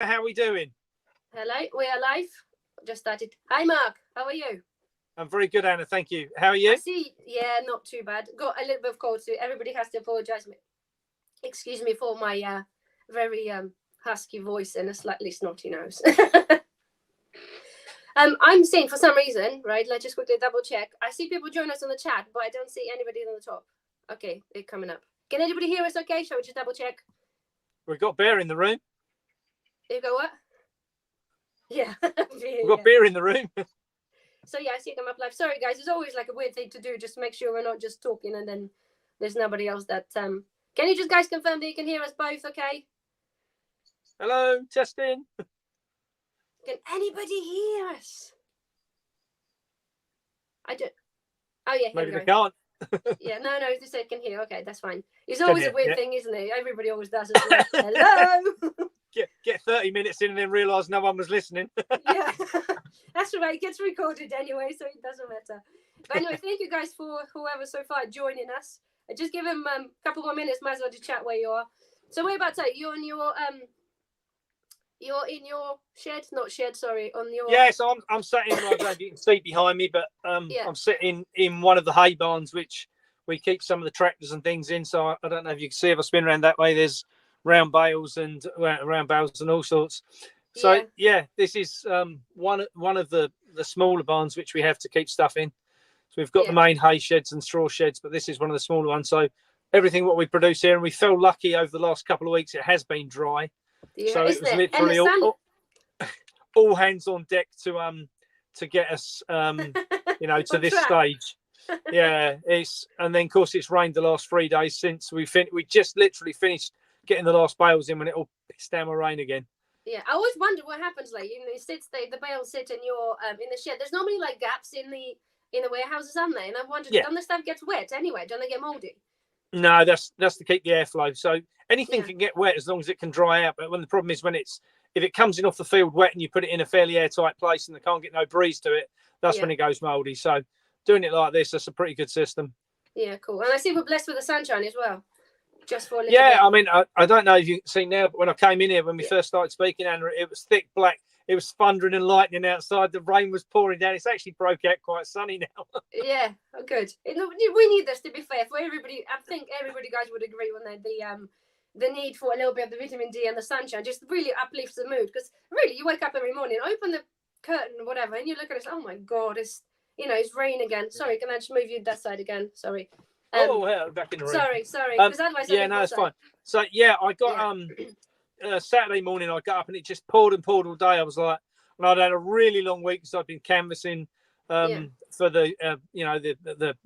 How are we doing? Hello, we are live. Just started. Hi, Mark. How are you? I'm very good, Anna. Thank you. How are you? I see. Yeah, not too bad. Got a little bit of cold, so everybody has to apologise. Excuse me for my very husky voice and a slightly snotty nose. I'm seeing for some reason, right? Let's just quickly double check. I see people join us on the chat, but I don't see anybody on the top. Okay, they're coming up. Can anybody hear us? Okay, shall we just double check? We've got beer in the room. You go what? Yeah, we've got beer in the room. So yeah, I see it come up live. Sorry guys, it's always like a weird thing to do, just to make sure we're not just talking and then there's nobody else that can you just guys confirm that you can hear us both, okay? Hello, testing. Can anybody hear us? I don't. Oh yeah, here maybe we they can't. Yeah, no, just say can hear. Okay, that's fine. It's always a weird thing, isn't it? Everybody always does it. Like, hello. Get 30 minutes in and then realise no one was listening. Yeah, that's right. It gets recorded anyway, so it doesn't matter. But anyway, thank you guys for whoever so far joining us. Just give them a couple more minutes, might as well to chat where you are. So we're about to say you're in your shed, not shed, sorry, on your. Yeah, so I'm sat in. I don't know if you can see behind me, but I'm sitting in one of the hay barns, which we keep some of the tractors and things in. So I don't know if you can see if I spin around that way. There's round bales and all sorts. So yeah, this is one of the smaller barns which we have to keep stuff in. So we've got the main hay sheds and straw sheds, but this is one of the smaller ones. So everything what we produce here, and we felt lucky over the last couple of weeks, it has been dry. Yeah, so it was literally all hands on deck to get us to this stage. Yeah, and then of course it's rained the last 3 days since we just literally finished getting the last bales in when it all pissed down with rain again. Yeah, I always wonder what happens. Like, the bales sit in your in the shed. There's normally like gaps in the warehouses, aren't there? And I've wondered, don't the stuff gets wet anyway? Don't they get mouldy? No, that's to keep the airflow. So anything can get wet as long as it can dry out. But when the problem is if it comes in off the field wet and you put it in a fairly airtight place and they can't get no breeze to it, that's when it goes mouldy. So doing it like this, that's a pretty good system. Yeah, cool. And I see we're blessed with the sunshine as well. Just for a little bit. I mean, I don't know if you can see now, but when I came in here, when we first started speaking, Anna, it was thick black. It was thundering and lightning outside. The rain was pouring down. It's actually broke out quite sunny now. Yeah, good. We need this, to be fair, for everybody. I think everybody, guys, would agree on the need for a little bit of the vitamin D and the sunshine just really uplifts the mood. Because really, you wake up every morning, open the curtain or whatever, and you look at it, oh my God, it's rain again. Sorry, can I just move you that side again? Sorry. Back in the room. Sorry. Because otherwise, it's fine. So I got Saturday morning. I got up and it just poured and poured all day. I was like, and I'd had a really long week because I've been canvassing for the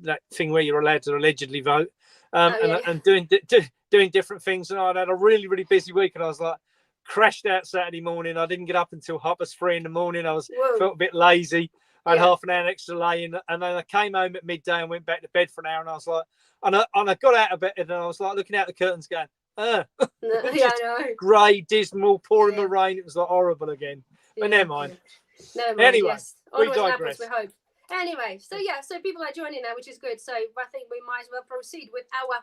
that thing where you're allowed to allegedly vote, and doing different things. And I'd had a really really busy week, and I was like, crashed out Saturday morning. I didn't get up until 3:30 in the morning. I felt a bit lazy. I had half an hour extra lay in, and then I came home at midday and went back to bed for an hour. And I was like, and I got out of bed and I was like looking out the curtains, going, I know. Grey, dismal, pouring the rain. It was like horrible again. But never mind. Anyway, we digress. We hope. Anyway, so people are joining now, which is good. So I think we might as well proceed with our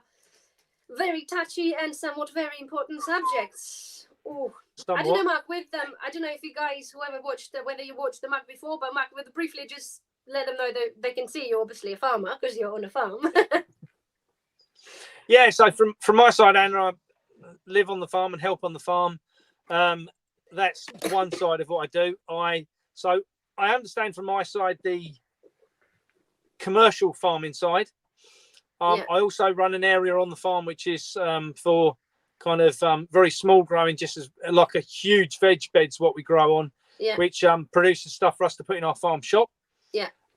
very touchy and somewhat very important subjects. Oh, I don't know, Mark. I don't know if you guys, whether you watched the Mark before, but Mark, would briefly just let them know that they can see you're obviously a farmer because you're on a farm. Yeah. So from my side, Anna, I live on the farm and help on the farm. That's one side of what I do. I understand from my side the commercial farming side. I also run an area on the farm which is for kind of very small growing, just as like a huge veg bed's what we grow on, which produces stuff for us to put in our farm shop.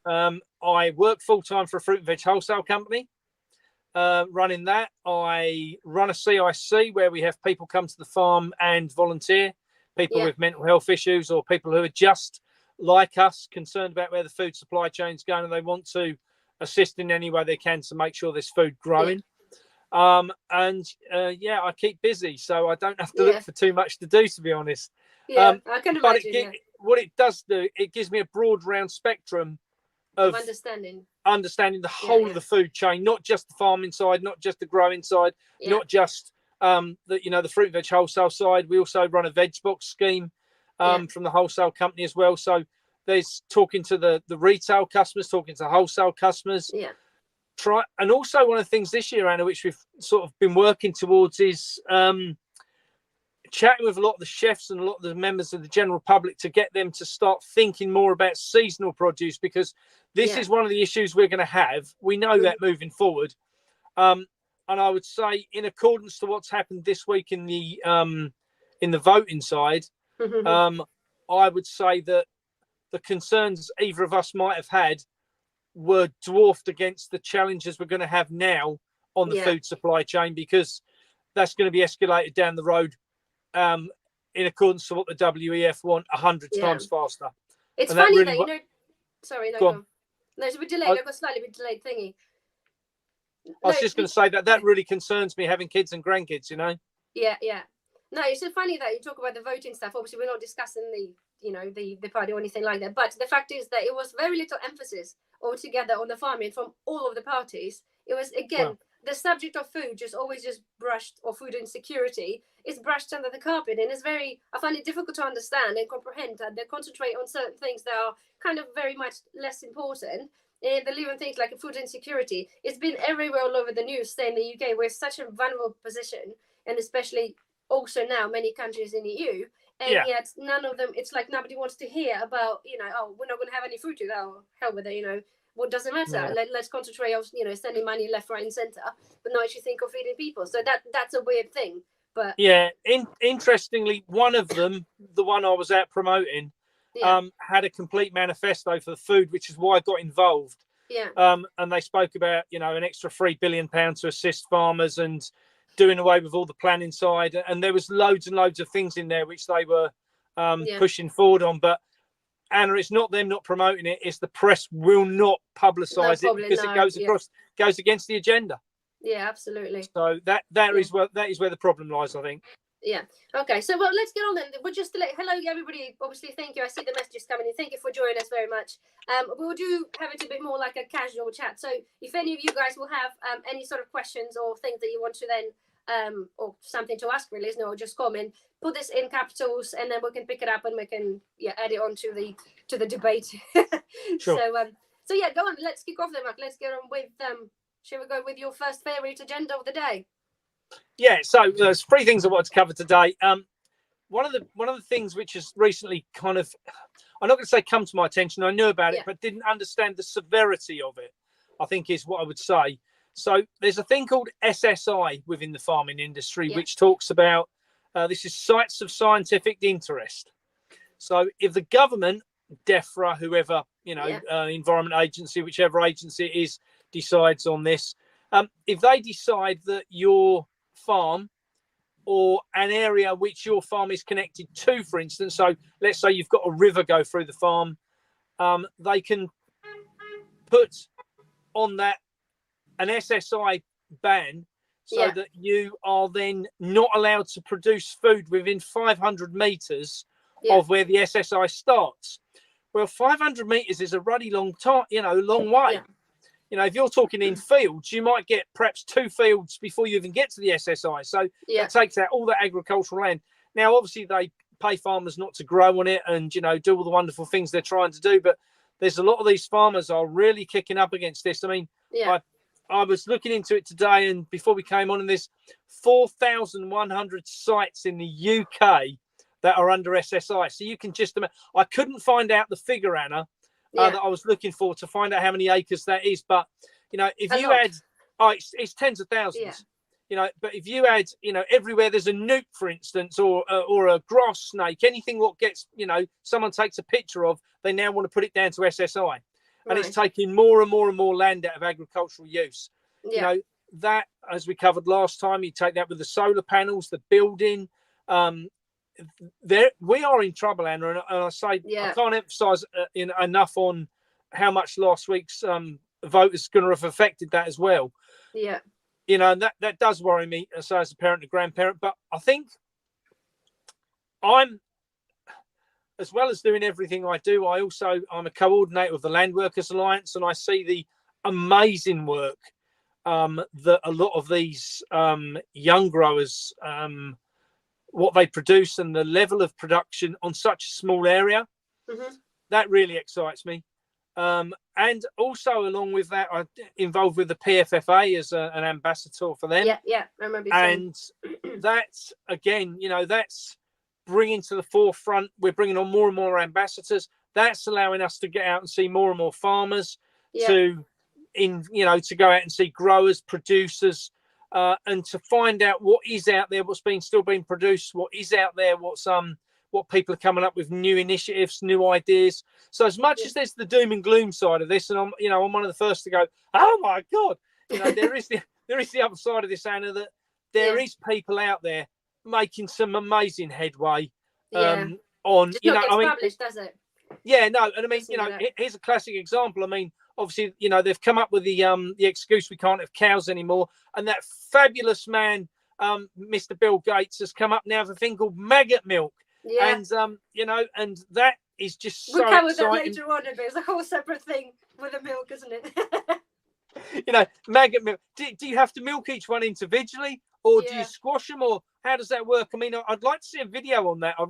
I work full time for a fruit and veg wholesale company. Running that, I run a CIC where we have people come to the farm and volunteer, people with mental health issues or people who are just like us, concerned about where the food supply chain's going, and they want to assist in any way they can to make sure there's food growing. I keep busy, so I don't have to look for too much to do, to be honest. I can imagine. What it does do, it gives me a broad round spectrum of understanding the whole of the food chain, not just the farming side, not just the growing side, not just that, you know, the fruit and veg wholesale side. We also run a veg box scheme from the wholesale company as well. So there's talking to the retail customers, talking to the wholesale customers. Yeah. And also one of the things this year, Anna, which we've sort of been working towards is chatting with a lot of the chefs and a lot of the members of the general public to get them to start thinking more about seasonal produce, because this is one of the issues we're going to have. We know that moving forward. And I would say, in accordance to what's happened this week in the voting side, I would say that the concerns either of us might have had were dwarfed against the challenges we're going to have now on the food supply chain, because that's going to be escalated down the road in accordance to what the WEF want 100 times faster. It's funny that, you know, sorry, no, go. No, it's a bit delayed. I've got a slightly bit delayed thingy. I was just going to say that really concerns me, having kids and grandkids, you know? Yeah. No, it's so funny that you talk about the voting stuff. Obviously, we're not discussing the party or anything like that. But the fact is that it was very little emphasis altogether on the farming from all of the parties. It was, again, the subject of food just always just brushed, or food insecurity is brushed under the carpet. And it's I find it difficult to understand and comprehend that they concentrate on certain things that are kind of very much less important. And the little things like food insecurity, it's been everywhere all over the news, say in the UK, we're such a vulnerable position, and especially also now many countries in the EU, and yet none of them, it's like nobody wants to hear about, you know, oh, we're not going to have any food to go, hell with it, you know, what doesn't matter. Let's concentrate on, you know, sending money left, right, and centre, but not actually think of feeding people. So that's a weird thing. But interestingly, one of them, the one I was out promoting, had a complete manifesto for the food, which is why I got involved. And they spoke about, you know, an extra £3 billion to assist farmers and doing away with all the planning side. And there was loads and loads of things in there which they were pushing forward on. But Anna, it's not them not promoting it; it's the press will not publicise it because it goes against the agenda. Yeah, absolutely. So that is where the problem lies, I think. Yeah. Okay. So, well, let's get on then. We'll just hello, everybody. Obviously, thank you. I see the messages coming in. Thank you for joining us very much. We'll have it a bit more like a casual chat. So, if any of you guys will have any sort of questions or things that you want to then, or something to ask, really, or just comment, put this in capitals, and then we can pick it up and we can add it on to the debate. Sure. So yeah, go on. Let's kick off then, Mark. Let's get on with. Shall we go with your first favourite agenda of the day? Yeah, so there's three things I wanted to cover today. One of the things which has recently kind of, I'm not going to say come to my attention, I knew about it, but didn't understand the severity of it, I think is what I would say. So there's a thing called SSI within the farming industry, which talks about, this is sites of scientific interest. So if the government, DEFRA, whoever, you know, Environment Agency, whichever agency it is, decides on this, if they decide that your farm or an area which your farm is connected to, for instance, so let's say you've got a river go through the farm, they can put on that an SSI ban, so that you are then not allowed to produce food within 500 meters of where the SSI starts. Well, 500 meters is a ruddy long time, you know, long way. You know, if you're talking in fields, you might get perhaps 2 fields before you even get to the SSI. So that takes out all that agricultural land. Now, obviously, they pay farmers not to grow on it and, you know, do all the wonderful things they're trying to do. But there's a lot of these farmers are really kicking up against this. I mean, I was looking into it today, and before we came on, and there's 4,100 sites in the UK that are under SSI. So you can just imagine. I couldn't find out the figure, Anna, that I was looking for to find out how many acres that is. But, you know, if you add, it's tens of thousands, you know, but if you add, you know, everywhere there's a newt, for instance, or a grass snake, anything what gets, you know, someone takes a picture of, they now want to put it down to SSI. And it's taking more and more and more land out of agricultural use. You know, that, as we covered last time, you take that with the solar panels, the building, we are in trouble, Anna, and I say I can't emphasise enough on how much last week's vote is going to have affected that as well. Yeah, you know, and that does worry me as a parent and grandparent. But I think I'm, as well as doing everything I do, I'm a coordinator of the Land Workers Alliance, and I see the amazing work that a lot of these young growers, what they produce and the level of production on such a small area, that really excites me. And also along with that, I'm involved with the PFFA as an ambassador for them. Yeah, I remember you saying. And that's, again, that's bringing to the forefront. We're bringing on more and more ambassadors. That's allowing us to get out and see more and more farmers, to go out and see growers, producers, and to find out what is out there, what's still being produced, what is out there, what people are coming up with, new initiatives, new ideas. So as much as there's the doom and gloom side of this, and I'm one of the first to go, oh my God, there is the other side of this, Anna, that there is people out there making some amazing headway. On, just not gets published, does it? Yeah, no, and I mean, here's a classic example. I mean, obviously, they've come up with the excuse we can't have cows anymore, and that fabulous man, Mr. Bill Gates, has come up now with a thing called maggot milk. Yeah. And and that is just so exciting. We'll cover that later on a bit. It's a whole separate thing with the milk, isn't it? Maggot milk. Do you have to milk each one individually, or do you squash them, or how does that work? I mean, I'd like to see a video on that. I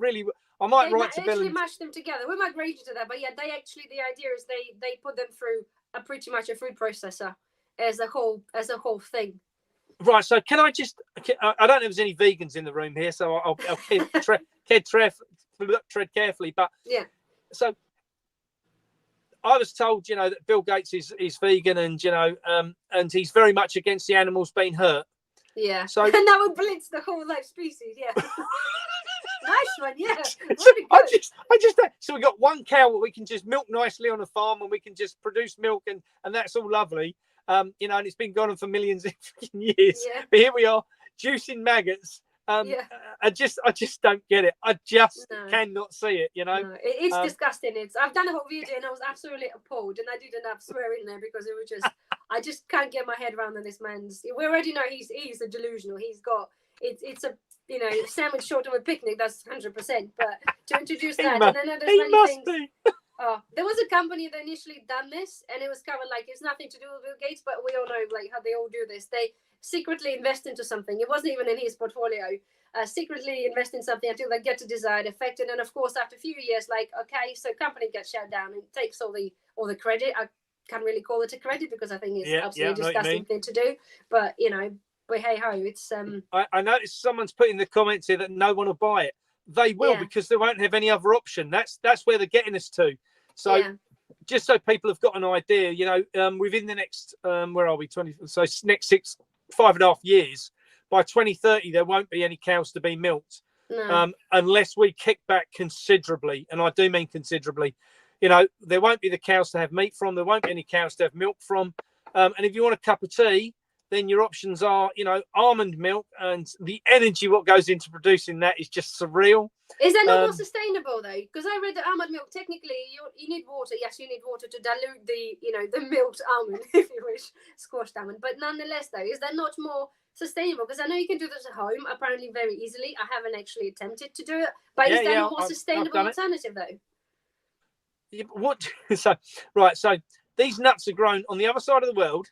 might write to Bill. They actually mash them together. We might read you to that, but the idea is they put them through pretty much a food processor as a whole thing. Right, so can I just? I don't know if there's any vegans in the room here, so I'll tread carefully. But so I was told, that Bill Gates is vegan, and he's very much against the animals being hurt. Yeah. So and that would blitz the whole life species. Yeah. Nice one. Yeah. I just so we got one cow that we can just milk nicely on a farm, and we can just produce milk, and that's all lovely. And it's been going on for millions of years. Yeah. But here we are, juicing maggots. I just don't get it. I just cannot see it. No, it's disgusting. I've done a whole video and I was absolutely appalled, and I did enough swearing there because it was just I just can't get my head around this man's. We already know he's a delusional. He's got it's a sandwich short of a picnic. That's 100%. But to introduce that, and then there's many things. There was a company that initially done this, and it was covered like it's nothing to do with Bill Gates, but we all know how they all do this. They secretly invest into something. It wasn't even in his portfolio. Secretly invest in something until they get to desired effect, and then of course after a few years, so company gets shut down and takes all the credit. I can't really call it a credit because I think it's absolutely disgusting thing to do. But but hey ho, it's I noticed someone's put in the comments here that no one will buy it. They will because they won't have any other option. That's where they're getting us to. So just so people have got an idea, within the next where are we? 20. So next 5.5 years, by 2030, there won't be any cows to be milked, unless we kick back considerably, and I do mean considerably. There won't be the cows to have meat from. There won't be any cows to have milk from. And if you want a cup of tea, then your options are, almond milk, and the energy what goes into producing that is just surreal. Is that not more sustainable though? Because I read that almond milk, technically, you need water. Yes, you need water to dilute the milked almond, if you wish, squashed almond. But nonetheless, though, is that not more sustainable? Because I know you can do this at home, apparently very easily. I haven't actually attempted to do it, but is that a more sustainable alternative though? Yeah, what? So these nuts are grown on the other side of the world.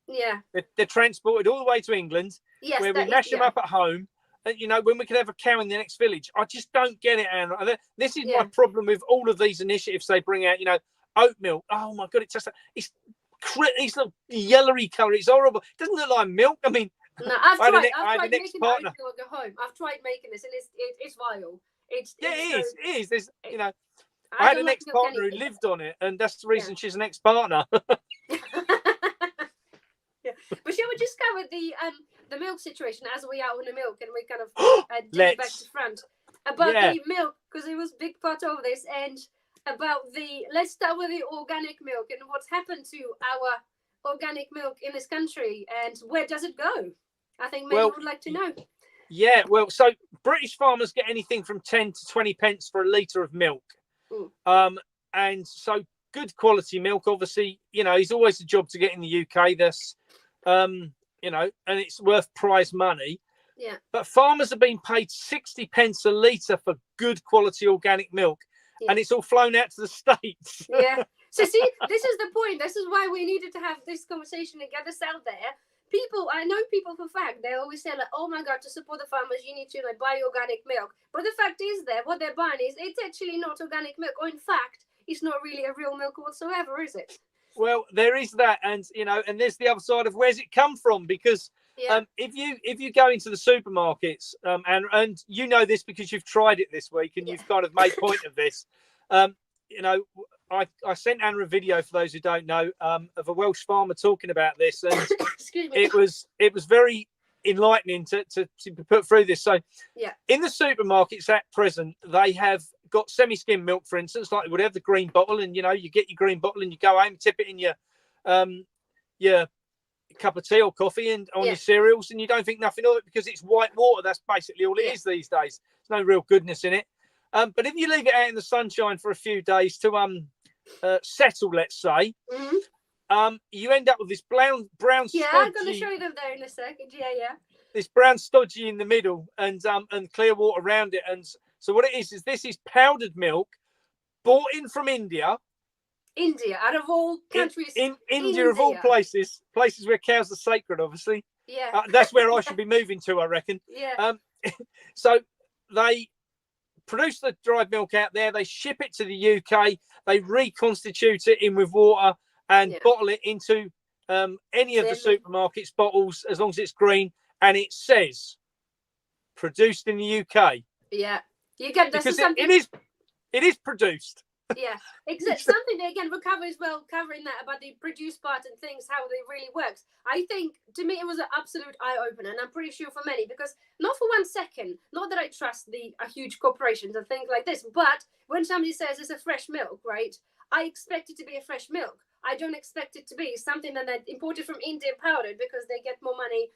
Yeah, they're transported all the way to England, where we mash them up at home. And, when we could have a cow in the next village. I just don't get it, Anna. This is my problem with all of these initiatives they bring out. Oat milk. Oh my God, it's little yellowy colour. It's horrible. It doesn't look like milk. I mean, no, I've tried making oat milk at home. I've tried making this, and it's vile. It is. There's I had an ex-partner who lived on it, and that's the reason she's an ex-partner. But shall we just cover the milk situation as we are on the milk, and we kind of dig back to front about the milk, because it was a big part of this, and about let's start with the organic milk and what's happened to our organic milk in this country, and where does it go? I think many would like to know. Yeah, so British farmers get anything from 10 to 20 pence for a litre of milk. And so good quality milk, obviously, is always a job to get in the UK. That's and it's worth prize money. Yeah. But farmers are being paid 60 pence a litre for good quality organic milk, and it's all flown out to the States. Yeah. So see, this is the point. This is why we needed to have this conversation and get this out there, I know people for fact, they always say like, oh my God, to support the farmers, you need to like buy organic milk. But the fact is what they're buying is, it's actually not organic milk. Or in fact, it's not really a real milk whatsoever, is it? Well, there is that, and and there's the other side of where's it come from, because if you go into the supermarkets, and you know this because you've tried it this week and you've kind of made point of this, I sent Anna a video, for those who don't know, of a Welsh farmer talking about this, and Excuse me. it was very enlightening to be put through this. So in the supermarkets at present, they have got semi-skim milk, for instance, like would have the green bottle, and you get your green bottle and you go home, tip it in your cup of tea or coffee and on your cereals, and you don't think nothing of it because it's white water. That's basically all it is these days. There's no real goodness in it. But if you leave it out in the sunshine for a few days to settle, let's say, you end up with this brown stodgy. I'm going to show you them there in a second. This brown stodgy in the middle, and clear water around it. And so what it is this is powdered milk bought in from India. India, out of all countries. In India, of all places where cows are sacred, obviously. Yeah. That's where I should be moving to, I reckon. Yeah. So they produce the dried milk out there. They ship it to the UK. They reconstitute it in with water and bottle it into any of the supermarkets bottles, as long as it's green, and it says produced in the UK. Yeah, you get this, because something... it is produced. Yeah, exactly. Something that again recovers well, covering that about the produced part and things, how they really works. I think to me it was an absolute eye opener, and I'm pretty sure for many, because not for 1 second, not that I trust the huge corporations and things like this, but when somebody says it's a fresh milk, right? I expect it to be a fresh milk. I don't expect it to be something that they imported from India powdered because they get more money,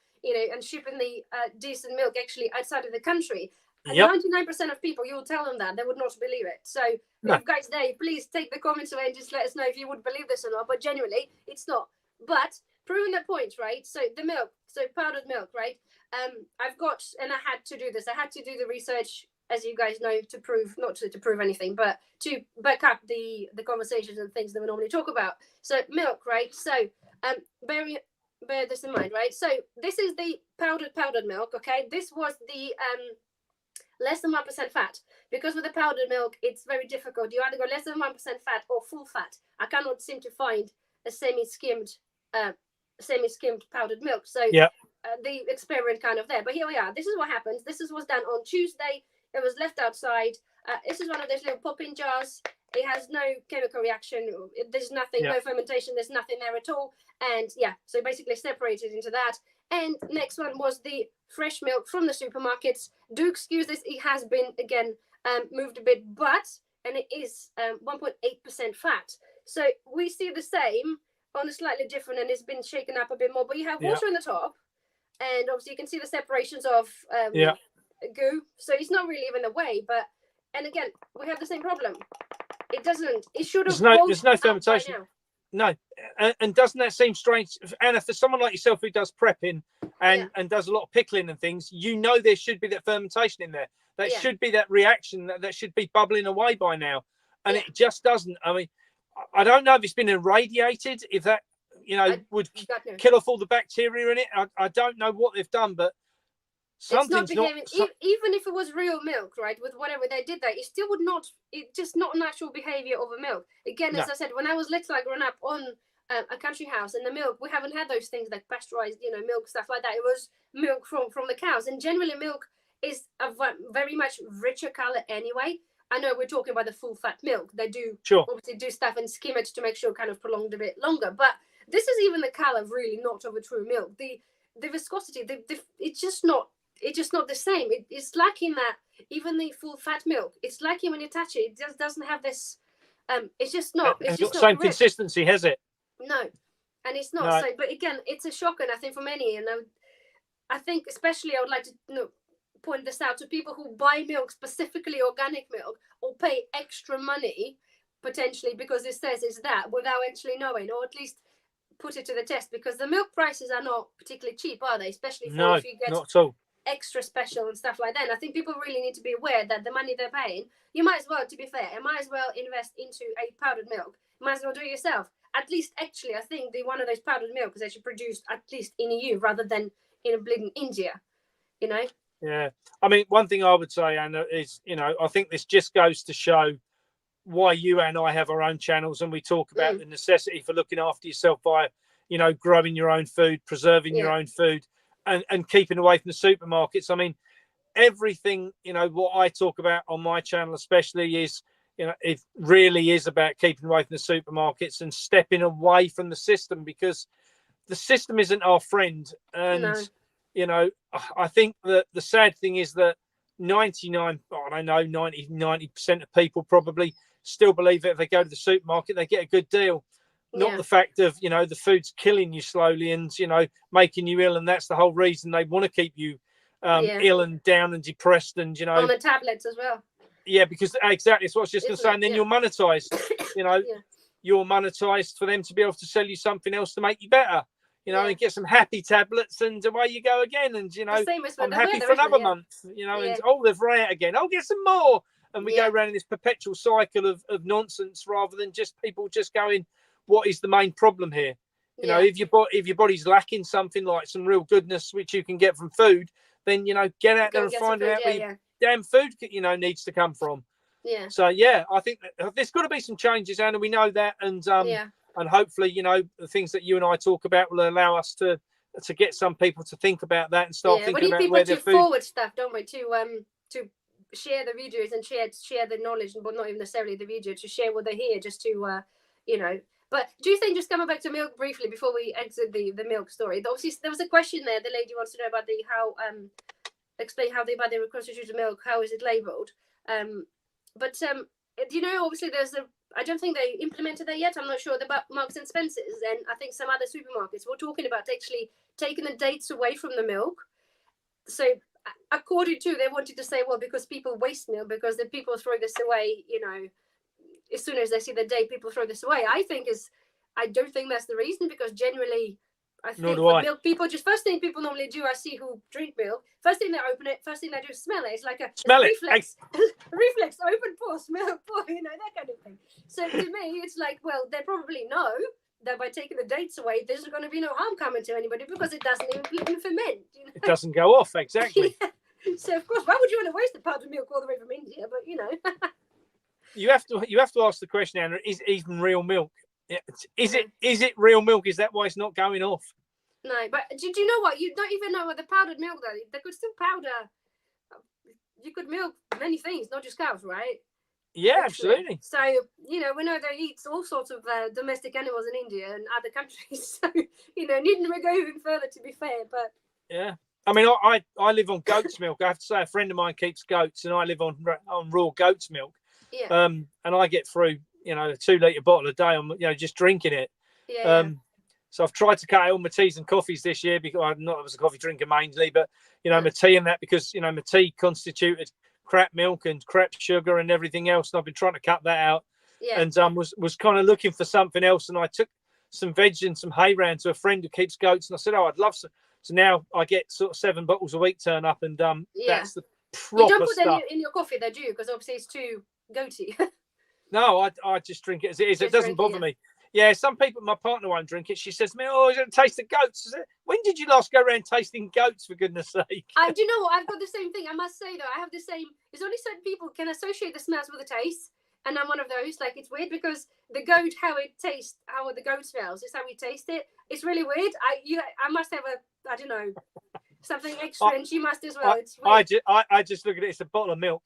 and shipping the decent milk actually outside of the country. 99% of people, you'll tell them that they would not believe it. So if you guys there, please take the comments away and just let us know if you would believe this or not. But genuinely, it's not. But proving that point, right? So the milk, so powdered milk, right? I've got, and I had to do this. I had to do the research, as you guys know, to prove, not to prove anything, but to back up the conversations and things that we normally talk about. So milk, right? So bear this in mind, right? So this is the powdered milk, okay? This was the less than 1% fat, because with the powdered milk it's very difficult. You either go less than 1% fat or full fat. I cannot seem to find a semi-skimmed powdered milk. So the experiment kind of there. But here we are. This is what happens. This is what's done on Tuesday. It was left outside. This is one of those little pop-in jars. It has no chemical reaction. There's nothing, no fermentation. There's nothing there at all. And so basically separated into that. And next one was the fresh milk from the supermarkets. Do excuse this. It has been, again, moved a bit, and it is 1.8% fat. So we see the same on a slightly different, and it's been shaken up a bit more. But you have water in the top, and obviously you can see the separations of goo. So it's not really even away. And again, we have the same problem. It should have. There's no fermentation. No, and doesn't that seem strange, Anna, for someone like yourself who does prepping and does a lot of pickling and things? There should be that fermentation in there. That should be that reaction that should be bubbling away by now, and it just doesn't. I mean, I don't know if it's been irradiated, if that would kill off all the bacteria in it. I don't know what they've done, but something's it's not behaving. Even if it was real milk, right, with whatever they did there, it still would not. It's just not natural behavior of a milk. Again, as I said, when I was little, I grew up on a country house, and the milk, we haven't had those things like pasteurized, milk, stuff like that. It was milk from the cows, and generally milk is a very much richer color anyway. I know we're talking about the full fat milk. They do obviously do stuff and skim it to make sure it kind of prolonged a bit longer. But this is even the color really not of a true milk. The viscosity, it's just not. It's just not the same. It's lacking that. Even the full fat milk, it's lacking when you touch it. It just doesn't have this. It's just not. It's just not the same consistency, has it? No, and it's not. No. So, but again, it's a shock, and I think for many, and I think especially I would like to point this out to people who buy milk, specifically organic milk, or pay extra money potentially because it says it's that without actually knowing, or at least put it to the test, because the milk prices are not particularly cheap, are they? Especially if you get not at all. Extra special and stuff like that. And I think people really need to be aware that the money they're paying, you might as well, to be fair, might as well invest into a powdered milk. You might as well do it yourself. at least actually, I think one of those powdered milk is actually produced at least in EU rather than in a bleeding India, you know? Yeah. I mean, one thing I would say, Anna, is, I think this just goes to show why you and I have our own channels, and we talk about the necessity for looking after yourself by, growing your own food, preserving your own food, and keeping away from the supermarkets. I mean, everything, what I talk about on my channel especially is, it really is about keeping away from the supermarkets and stepping away from the system, because the system isn't our friend. And I think that the sad thing is that 90% of people probably still believe that if they go to the supermarket they get a good deal, not the fact of the food's killing you slowly and making you ill, and that's the whole reason they want to keep you ill and down and depressed, and on the tablets as well. Yeah, because exactly, it's what I was just going to say. And then you're monetized. You're monetized for them to be able to sell you something else to make you better. And get some happy tablets, and away you go again. And I'm happy for another month. And they've run out again. I'll get some more. And we go around in this perpetual cycle of nonsense, rather than just people just going, what is the main problem here? If your body's lacking something like some real goodness which you can get from food, then get out there and find out where your damn food needs to come from. Yeah. So I think that there's got to be some changes, Anna. We know that, and hopefully the things that you and I talk about will allow us to get some people to think about that and start thinking about where their food. We need people to forward stuff, don't we? To share the videos and share the knowledge, but not even necessarily the video, to share what they hear, just to But do you think, just coming back to milk briefly before we exit the milk story, obviously there was a question there. The lady wants to know about explain how they buy the reconstituted milk. How is it labelled? But obviously I don't think they implemented that yet. I'm not sure about Marks and Spencer's, and I think some other supermarkets were talking about actually taking the dates away from the milk. So according to, they wanted to say, well, because people waste milk, because the people throw this away, as soon as they see the date, people throw this away. I don't think that's the reason, because generally, I think milk, people just, first thing people normally do, I see who drink milk, first thing they open it, first thing they do is smell it. It's like a reflex. Reflex, open, pour, smell, pour, that kind of thing. So to me, it's like, well, they probably know that by taking the dates away, there's going to be no harm coming to anybody, because it doesn't even ferment. It doesn't go off, exactly. So of course, why would you want to waste a powdered milk all the way from India? But you have to ask the question, Anna: is it even real milk? Is it real milk? Is that why it's not going off? No, but do you know what? You don't even know what the powdered milk, though. They could still powder. You could milk many things, not just cows, right? Yeah, absolutely. So, we know they eat all sorts of domestic animals in India and other countries. So, needn't we go even further, to be fair? But yeah. I mean, I live on goat's milk. I have to say, a friend of mine keeps goats, and I live on raw goat's milk. Yeah. And I get through, a 2-litre bottle a day on, just drinking it. Yeah. So I've tried to cut out all my teas and coffees this year, because I'm not as a coffee drinker mainly, but my tea and that, because my tea constituted crap milk and crap sugar and everything else, and I've been trying to cut that out. Yeah. And was kind of looking for something else, and I took some veg and some hay round to a friend who keeps goats, and I said, I'd love some. So now I get sort of 7 bottles a week turn up, and that's the proper You don't put stuff. them in your coffee, though, do you? Because obviously it's too goaty. No, I just drink it as it is. It doesn't bother me. Yeah, some people, my partner won't drink it. She says to me, you don't taste the goats. I said, when did you last go around tasting goats, for goodness sake? Do you know what? I've got the same thing. I must say, though, I have the same. There's only certain people can associate the smells with the taste. And I'm one of those. Like, it's weird, because the goat, how it tastes, how the goat smells, is how we taste it. It's really weird. I must have I don't know, something extra, and she must as well. It's weird. I just look at it. It's a bottle of milk.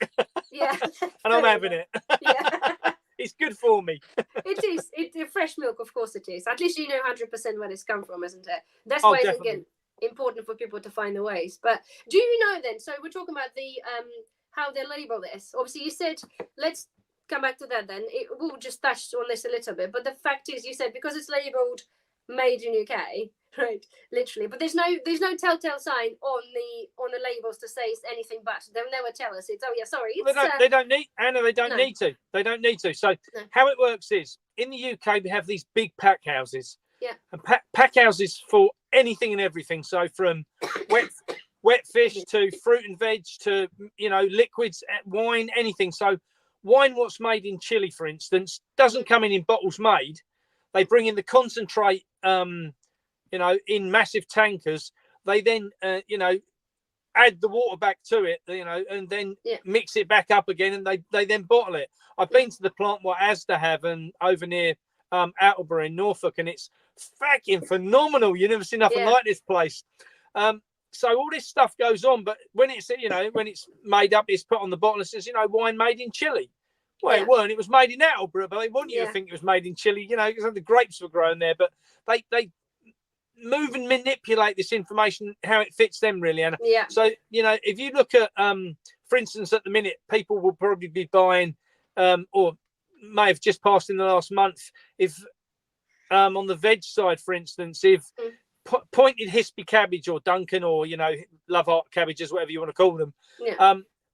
Yeah. And I'm having it. Yeah. It's good for me. It is. It's fresh milk, of course it is. At least you know 100% where it's come from, isn't it? That's why it's, again, important for people to find the ways. But do you know then? So we're talking about the how they label this. Obviously, you said, let's come back to that then. We'll just touch on this a little bit. But the fact is, you said, because it's labelled made in UK, right? Literally. But there's no telltale sign on the labels to say it's anything but. They'll never tell us it's, sorry. It's, they don't need, Anna, they don't need to. They don't need to. So how it works is, in the UK, we have these big pack houses. Yeah. And pack houses for anything and everything. So from wet fish to fruit and veg to, liquids, wine, anything. So wine, what's made in Chile, for instance, doesn't come in bottles made. They bring in the concentrate, you know, in massive tankers. They then, you know, add the water back to it, you know, and then mix it back up again, and they then bottle it. I've been to the plant what Asda have, and over near Attleborough in Norfolk, and it's fucking phenomenal. You never seen nothing like this place. So all this stuff goes on, but when it's, you know, when it's made up, it's put on the bottle and says, you know, wine made in Chile. Well, it weren't. It was made in Attleborough, but they want you to think it was made in Chile, you know, because the grapes were grown there. But they move and manipulate this information how it fits them, really, Anna. So, you know, if you look at, for instance, at the minute, people will probably be buying, or may have just passed in the last month, if on the veg side, for instance, if pointed hispy cabbage or Duncan or, you know, love heart cabbages, whatever you want to call them,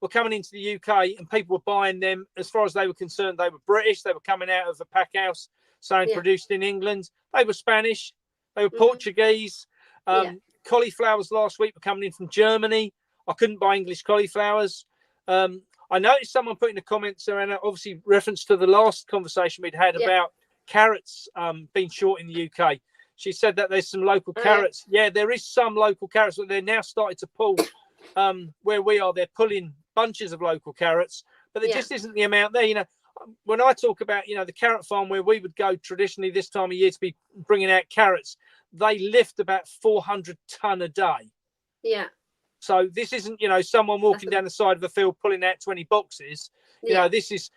were coming into the UK, and people were buying them. As far as they were concerned, they were British. They were coming out of a pack house saying produced in England. They were Spanish. They were Portuguese. Cauliflowers last week were coming in from Germany. I couldn't buy English cauliflowers. I noticed someone put in the comments there, and obviously reference to the last conversation we'd had about carrots being short in the UK. She said that there's some local carrots. Yeah, there is some local carrots, but they're now starting to pull where we are. They're pulling bunches of local carrots, but there just isn't the amount there. You know, when I talk about, you know, the carrot farm where we would go traditionally this time of year to be bringing out carrots, they lift about 400 ton a day. Yeah. So this isn't, you know, someone walking down the side of the field pulling out 20 boxes. You know, this is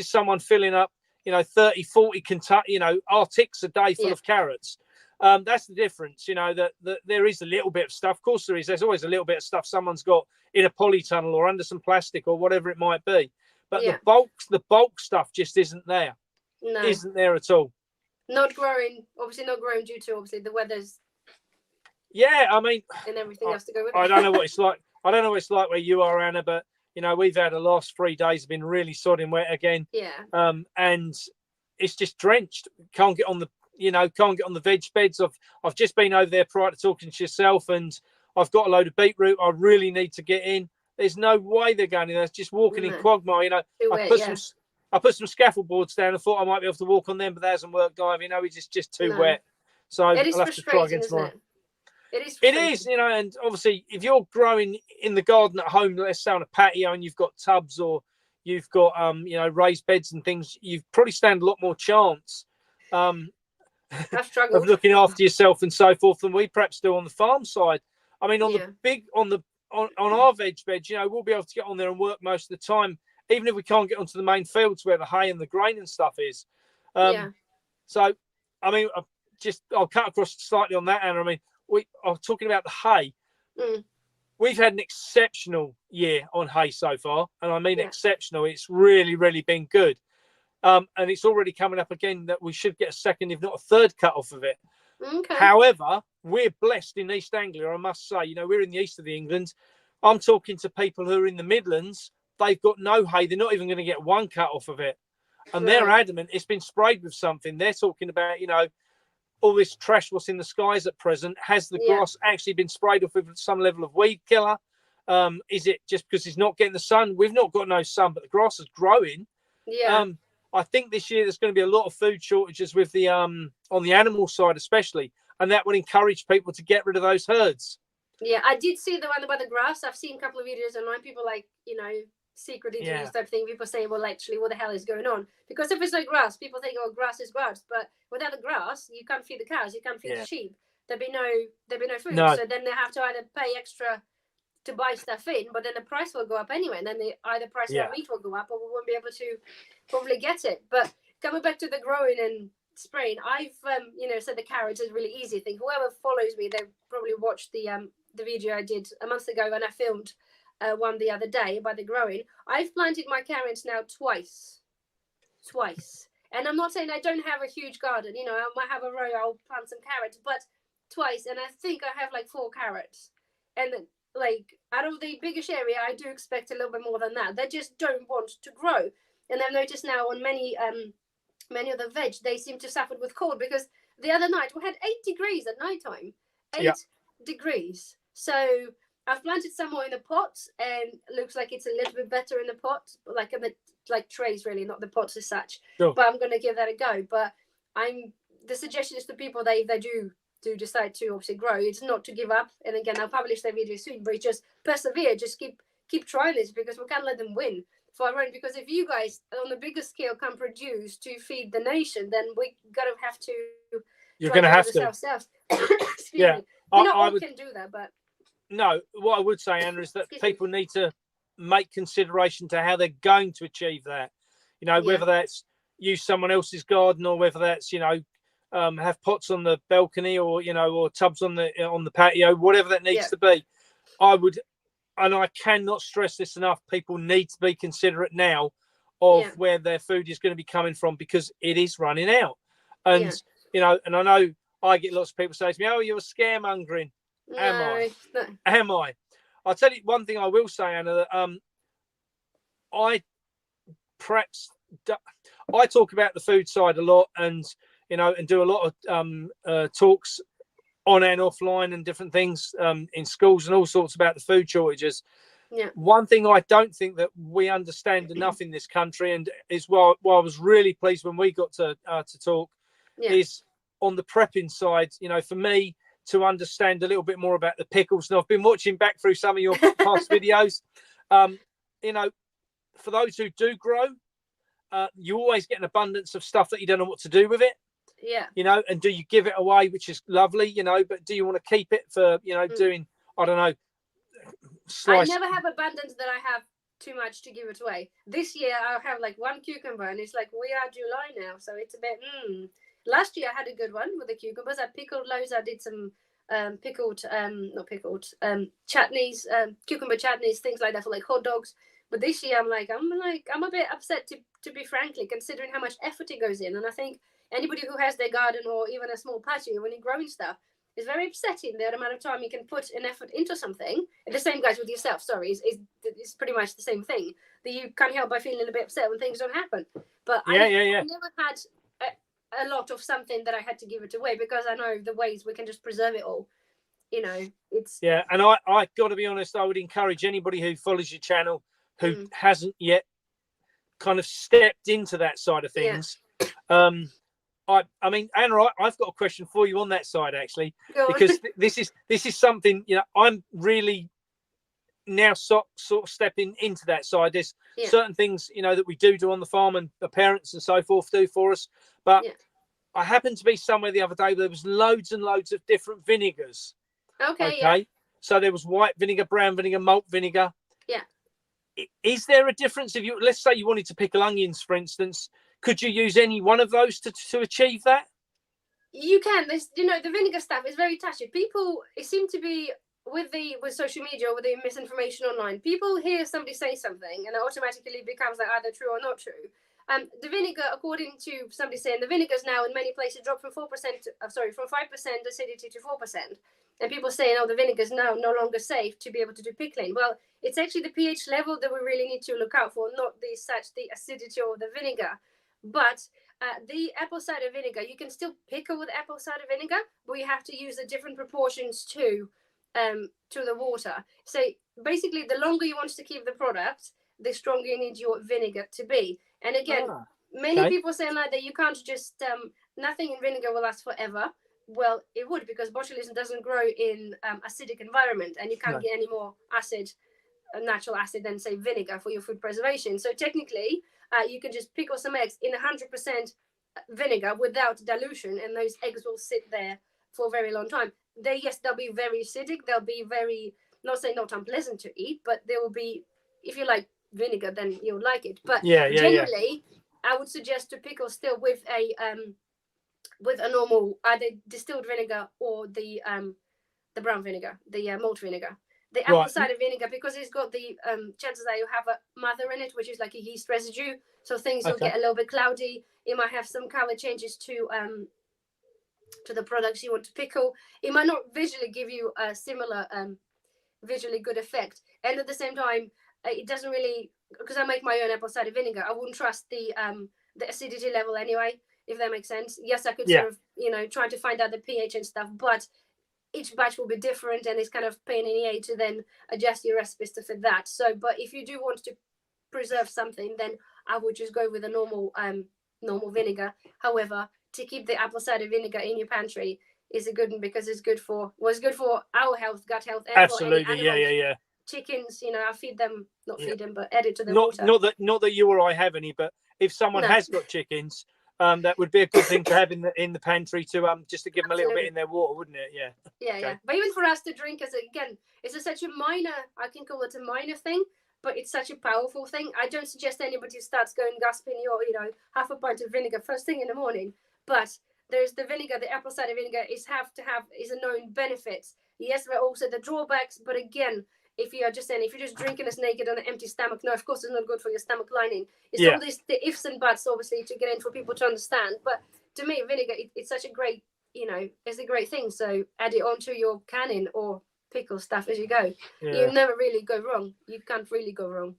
someone filling up, you know, 30, 40 you know, arctics a day full of carrots. That's the difference, you know, that there is a little bit of stuff. Of course there is. There's always a little bit of stuff someone's got in a polytunnel or under some plastic or whatever it might be. But the bulk stuff just isn't there. No. Isn't there at all. Not growing, obviously not growing due to obviously the weather's. Yeah, I mean, and everything else to go with it. I don't know what it's like. I don't know what it's like where you are, Anna, but you know, we've had the last 3 days have been really sodding wet again. Yeah. And it's just drenched. Can't get on the, you know, can't get on the veg beds. I've just been over there prior to talking to yourself, and I've got a load of beetroot I really need to get in. There's no way they're going in there. It's just walking in quagmire. You know, I put some scaffold boards down and thought I might be able to walk on them, but that hasn't worked either. You know, it's just too wet. So I'll have to try again tomorrow. It is, you know, and obviously if you're growing in the garden at home, let's say on a patio, and you've got tubs or you've got, you know, raised beds and things, you probably stand a lot more chance of looking after yourself and so forth than we perhaps do on the farm side. I mean, on our veg beds, you know, we'll be able to get on there and work most of the time, even if we can't get onto the main fields where the hay and the grain and stuff is. So, I mean, I'll cut across slightly on that, Anna. I mean, we are talking about the hay. We've had an exceptional year on hay so far, and I mean exceptional. It's really, really been good. And it's already coming up again that we should get a second, if not a third cut off of it. Okay. However, we're blessed in East Anglia, I must say. You know, we're in the east of England. I'm talking to people who are in the Midlands. They've got no hay. They're not even going to get one cut off of it. And they're adamant it's been sprayed with something. They're talking about, you know, all this trash what's in the skies at present. Has the grass actually been sprayed off with some level of weed killer? Is it just because it's not getting the sun? We've not got no sun, but the grass is growing. I think this year there's going to be a lot of food shortages with the on the animal side especially, and that would encourage people to get rid of those herds. Yeah, I did see the one about the grass. I've seen a couple of videos online. People like, you know, secret interviews type thing. People say, well, actually, what the hell is going on? Because if it's no grass, people think, oh, grass is grass. But without the grass, you can't feed the cows, you can't feed the sheep. There'd be no food. No. So then they have to either pay extra to buy stuff in, but then the price will go up anyway. And then either price of meat will go up, or we won't be able to probably get it. But coming back to the growing and spraying, I've you know, said the carrots is really easy. I think whoever follows me, they probably watched the video I did a month ago when I filmed one the other day about the growing. I've planted my carrots now twice, and I'm not saying I don't have a huge garden. You know, I might have a row, I'll plant some carrots, but twice, and I think I have like 4 carrots. And like out of the biggish area, I do expect a little bit more than that. They just don't want to grow. And I've noticed now on many of the veg, they seem to suffer with cold, because the other night we had 8 degrees at night time. 8 degrees. So I've planted some more in the pots, and it looks like it's a little bit better in the pots, like in the trays, really, not the pots as such. Sure. But I'm going to give that a go. But I'm the suggestion is to people that if they do decide to obviously grow, it's not to give up. And again, I'll publish their video soon, but just persevere, just keep trying this, because we can't let them win for our own. Because if you guys on a bigger scale can produce to feed the nation, then we gotta have to. You're going to have to. Ourselves. Yeah, I can do that, but no. What I would say, Anna, is that people need to make consideration to how they're going to achieve that. You know, whether that's use someone else's garden, or whether that's, you know, have pots on the balcony, or, you know, or tubs on the patio, whatever that needs to be. I would, and I cannot stress this enough, people need to be considerate now of where their food is going to be coming from, because it is running out. And you know, and I know I get lots of people say to me, "Oh, you're scaremongering." Am I? I'll tell you one thing I will say, Anna, that I talk about the food side a lot, and, you know, and do a lot of talks on and offline and different things in schools and all sorts about the food shortages. One thing I don't think that we understand enough in this country, and is why I was really pleased when we got to talk, is on the prepping side. You know, for me to understand a little bit more about the pickles, and I've been watching back through some of your past videos. You know, for those who do grow, you always get an abundance of stuff that you don't know what to do with it. You know, and do you give it away, which is lovely, you know, but do you want to keep it for, you know, doing, I don't know, I never have abundance that I have too much to give it away. This year I'll have like one cucumber, and it's like we are July now, so it's a bit Last year I had a good one with the cucumbers. I pickled loads. I did some chutneys, cucumber chutneys, things like that for like hot dogs. But this year I'm a bit upset, to be frankly, considering how much effort it goes in. And I think anybody who has their garden or even a small patio, when you're growing stuff, it's very upsetting the amount of time you can put an effort into something. And the same goes with yourself. Sorry, it's pretty much the same thing. That you can't help by feeling a bit upset when things don't happen. But I never had a lot of something that I had to give it away, because I know the ways we can just preserve it all. You know, it's and I got to be honest, I would encourage anybody who follows your channel who hasn't yet kind of stepped into that side of things. I mean, Anna, I've got a question for you on that side, actually, because this is something, you know, I'm really now sort of stepping into that side. There's certain things, you know, that we do on the farm, and the parents and so forth do for us. But I happened to be somewhere the other day where there was loads and loads of different vinegars. Okay. So there was white vinegar, brown vinegar, malt vinegar. Is there a difference if let's say you wanted to pickle onions, for instance? Could you use any one of those to achieve that? You can. This, you know, the vinegar stuff is very touchy. People, it seems to be with social media or with the misinformation online, people hear somebody say something and it automatically becomes like either true or not true. The vinegar, according to somebody saying, the vinegars now in many places drop from 5% acidity to 4%. And people saying, oh, the vinegar is now no longer safe to be able to do pickling. Well, it's actually the pH level that we really need to look out for, not the acidity of the vinegar. But the apple cider vinegar, you can still pickle with apple cider vinegar, but you have to use the different proportions to the water. So basically, the longer you want to keep the product, the stronger you need your vinegar to be. And again, many people saying like that you can't just nothing in vinegar will last forever. Well, it would, because botulism doesn't grow in acidic environment, and you can't get any more natural acid than say vinegar for your food preservation. So technically, you can just pickle some eggs in 100% vinegar without dilution, and those eggs will sit there for a very long time. They'll be very acidic. They'll be very, not unpleasant to eat, but they will be, if you like vinegar, then you'll like it. But generally, I would suggest to pickle still with a normal either distilled vinegar or the brown vinegar, the malt vinegar. The apple cider vinegar, because it's got the chances that you have a mother in it, which is like a yeast residue, so things will get a little bit cloudy. It might have some color changes to the products you want to pickle. It might not visually give you a similar visually good effect, and at the same time, it doesn't really, because I make my own apple cider vinegar, I wouldn't trust the acidity level anyway, if that makes sense. Yes, I could sort of, you know, try to find out the pH and stuff, but each batch will be different, and it's kind of pain in the ear to then adjust your recipes to fit that. So, but if you do want to preserve something, then I would just go with a normal vinegar. However, to keep the apple cider vinegar in your pantry is a good one, because it's good for our health, gut health, and Absolutely. for any animals. Yeah. Chickens, I feed them, feed them, but add it to the not water. not that you or I have any, but if someone has got chickens, that would be a good thing to have in the pantry to just to give them a little bit in their water, wouldn't it? Yeah. Yeah. But even for us to drink, it's such a minor, I can call it a minor thing, but it's such a powerful thing. I don't suggest anybody starts going gasping your, half a pint of vinegar first thing in the morning. But there's the vinegar, the apple cider vinegar is a known benefits. Yes, there are also the drawbacks, but again, if you're just drinking this naked on an empty stomach, no, of course it's not good for your stomach lining. It's all the ifs and buts, obviously, to get in for people to understand. But to me, vinegar, it's such a great, it's a great thing. So add it onto your canning or pickle stuff as you go. You never really go wrong. You can't really go wrong.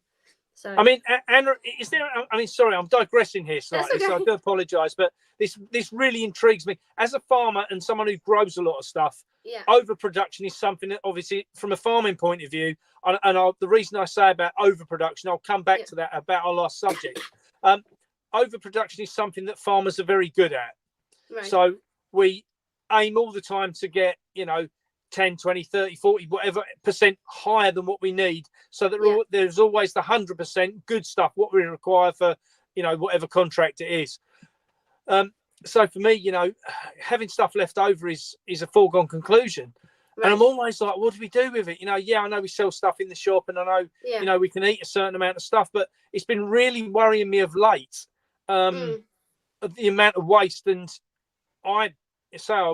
So I mean, Anna, is there? I mean, sorry, I'm digressing here slightly, okay. so I do apologise, but this really intrigues me as a farmer and someone who grows a lot of stuff. Yeah. Overproduction is something that, obviously, from a farming point of view, the reason I say about overproduction, I'll come back to that about our last subject. Overproduction is something that farmers are very good at. Right. So we aim all the time to get, 10, 20, 30, 40, whatever % higher than what we need, so that there's always the 100% good stuff, what we require for, whatever contract it is. So for me, having stuff left over is a foregone conclusion. Right. And I'm always like, what do we do with it? I know we sell stuff in the shop, and I know, we can eat a certain amount of stuff, but it's been really worrying me of late, of the amount of waste. And I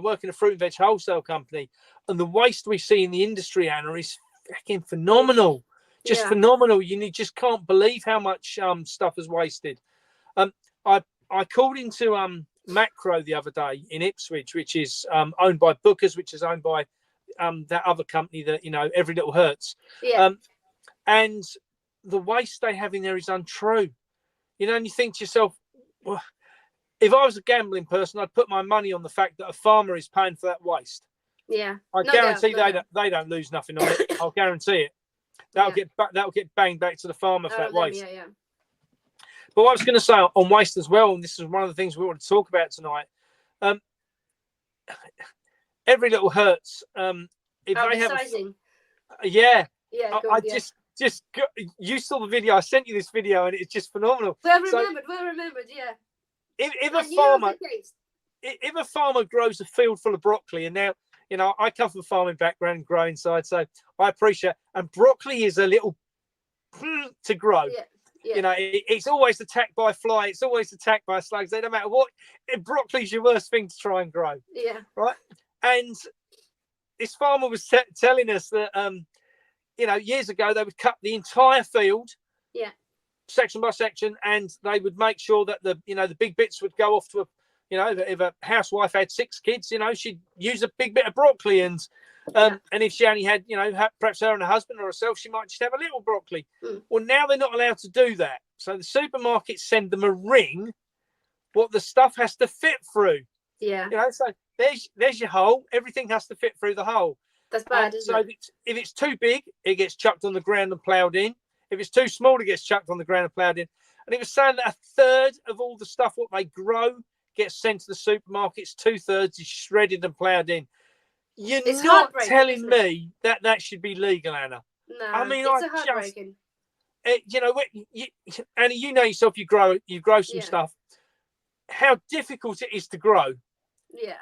work in a fruit and veg wholesale company, and the waste we see in the industry, Anna, is fucking phenomenal. Just phenomenal. You just can't believe how much stuff is wasted. I called into Macro the other day in Ipswich, which is owned by Booker's, which is owned by that other company that, Every Little Hurts. And the waste they have in there is untrue. And you think to yourself, well, if I was a gambling person, I'd put my money on the fact that a farmer is paying for that waste. Yeah, I guarantee they don't lose nothing on it. I'll guarantee it. That'll get banged back to the farmer for that waste. Yeah. But what I was going to say on waste as well, and this is one of the things we want to talk about tonight. Every Little Hurts. If they have sizing. Just you saw the video. I sent you this video, and it's just phenomenal. Well remembered. Yeah. If a farmer grows a field full of broccoli, and now, I come from a farming background, growing side, so I appreciate. And broccoli is a little to grow. Yeah. It's always attacked by fly. It's always attacked by slugs. No matter what, broccoli's your worst thing to try and grow. Yeah. Right. And this farmer was telling us that, years ago they would cut the entire field. Yeah. Section by section, and they would make sure that the big bits would go off to if a housewife had 6 kids, she'd use a big bit of broccoli, and if she only had, perhaps her and her husband or herself, she might just have a little broccoli. Well, now they're not allowed to do that. So the supermarkets send them a ring what the stuff has to fit through. Yeah. So there's your hole. Everything has to fit through the hole. That's bad, isn't it? So if it's too big, it gets chucked on the ground and ploughed in. If it's too small, it gets chucked on the ground and ploughed in. And it was saying that 1/3 of all the stuff what they grow gets sent to the supermarkets. 2/3 is shredded and ploughed in. It's not telling me that should be legal, Anna. No, I mean, it's heartbreaking. Anna, yourself, you grow some stuff. How difficult it is to grow. Yeah.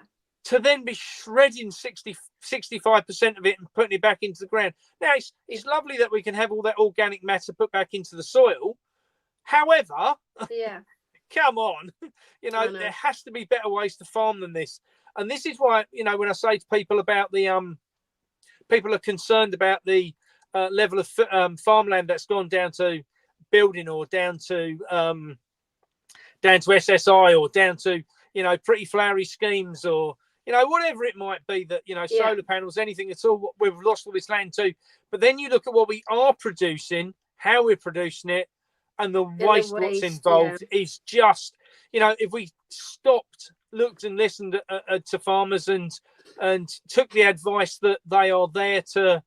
To then be shredding 65% of it and putting it back into the ground. Now, it's lovely that we can have all that organic matter put back into the soil. However, come on, there has to be better ways to farm than this. And this is why, when I say to people about people are concerned about the level of farmland that's gone down to building, or down to SSI, or down to, pretty flowery schemes, or, whatever it might be, that, solar panels, anything at all, we've lost all this land too. But then you look at what we are producing, how we're producing it, and the waste what's involved is just, if we stopped, looked and listened to farmers and took the advice that they are there to,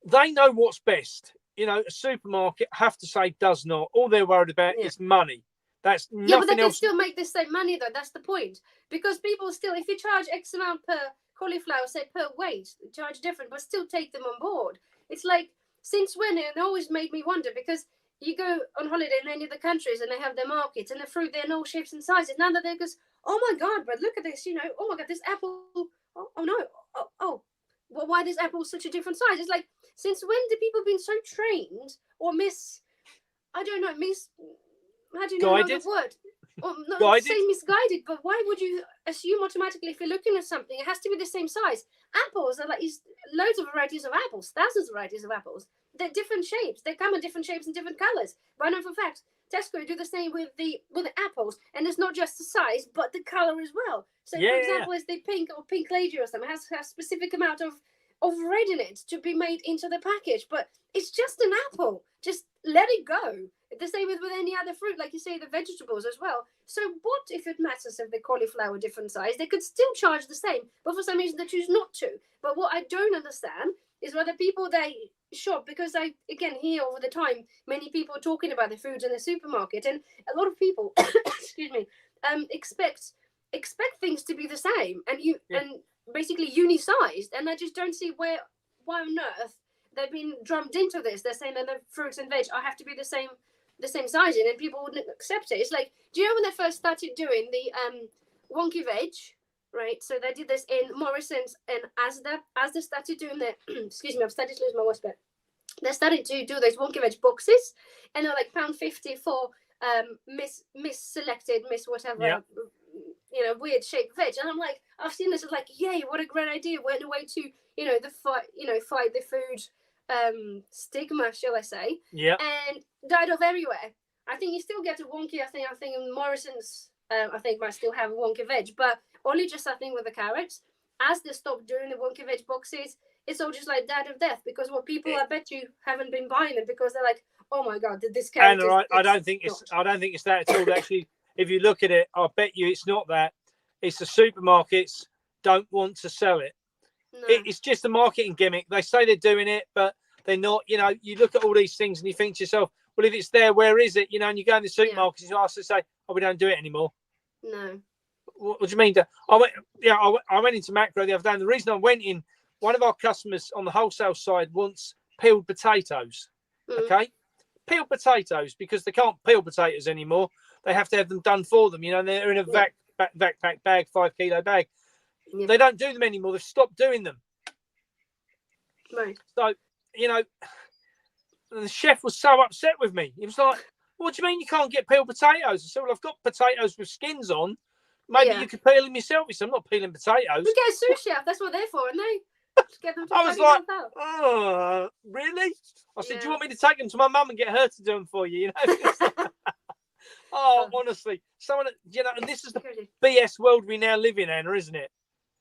they know what's best. A supermarket, I have to say, does not. All they're worried about is money. That's Yeah, but they nothing can else. still make the same money, though. That's the point. Because people still, if you charge X amount per cauliflower, say per weight, charge different, but still take them on board. It's like, since when? It always made me wonder, because you go on holiday in any of the countries and they have their markets and the fruit, they're in all shapes and sizes. Now that they goes, oh my God, but look at this, you know, oh my God, this apple, oh no, oh, well, why this apple such a different size? It's like, since when do people been so trained or I don't know, how do you know the word? Or not say misguided, but why would you assume automatically if you're looking at something, it has to be the same size? Apples are like loads of varieties of apples, thousands of varieties of apples. They're different shapes. They come in different shapes and different colors. But I know for a fact, Tesco do the same with the apples, and it's not just the size, but the color as well. So, for example, is the pink or pink lady or something has a specific amount of red in it to be made into the package, but it's just an apple. Just let it go. The same with any other fruit, like you say, the vegetables as well. So what if it matters if the cauliflower different size? They could still charge the same, but for some reason they choose not to. But what I don't understand is whether people they shop, because I again hear over the time many people talking about the foods in the supermarket, and a lot of people, excuse me, expect things to be the same and basically uni-sized, and I just don't see why on earth they've been drummed into this. They're saying that the fruits and veg have to be the same sizing, and people wouldn't accept it. It's like, do you know when they first started doing the wonky veg, right? So they did this in Morrison's and Asda started doing the excuse me, I've started to lose my voice, but they started to do those wonky veg boxes, and they're like £1.50 for misselected, whatever, you know, weird shaped veg. And I'm like, I've seen this, it's like, yay, what a great idea. Went away to, you know, fight the food stigma, shall I say. Yeah. And died off everywhere. I think you still get a wonky, I think in Morrison's, I think might still have a wonky veg, but only just, I think, with the carrots. As they stopped doing the wonky veg boxes, it's all just like died of death, because people, I bet you, haven't been buying them because they're like, oh my God, did this carrot? And I don't think it's that at all. Actually, if you look at it, I bet you it's not that. It's the supermarkets don't want to sell it. No. It's just a marketing gimmick. They say they're doing it, but they're not. You know, you look at all these things and you think to yourself, well, if it's there, where is it? You know, and you go in the supermarkets and you ask to say, oh, we don't do it anymore. No. What do you mean? I went into Macro the other day, and the reason I went in, one of our customers on the wholesale side wants peeled potatoes. Okay, peeled potatoes, because they can't peel potatoes anymore. They have to have them done for them. You know, they're in a backpack bag, 5 kilo bag. Yeah. They don't do them anymore. They've stopped doing them. Right. So, you know, the chef was so upset with me. He was like, what do you mean you can't get peeled potatoes? I said, well, I've got potatoes with skins on. Maybe you could peel them yourself. He said, I'm not peeling potatoes. We get a sous chef. That's what they're for, and they just get them to I was like, oh, really? I said, do you want me to take them to my mum and get her to do them for you? You know? Honestly, someone, you know, and this is the BS world we now live in, Anna, isn't it?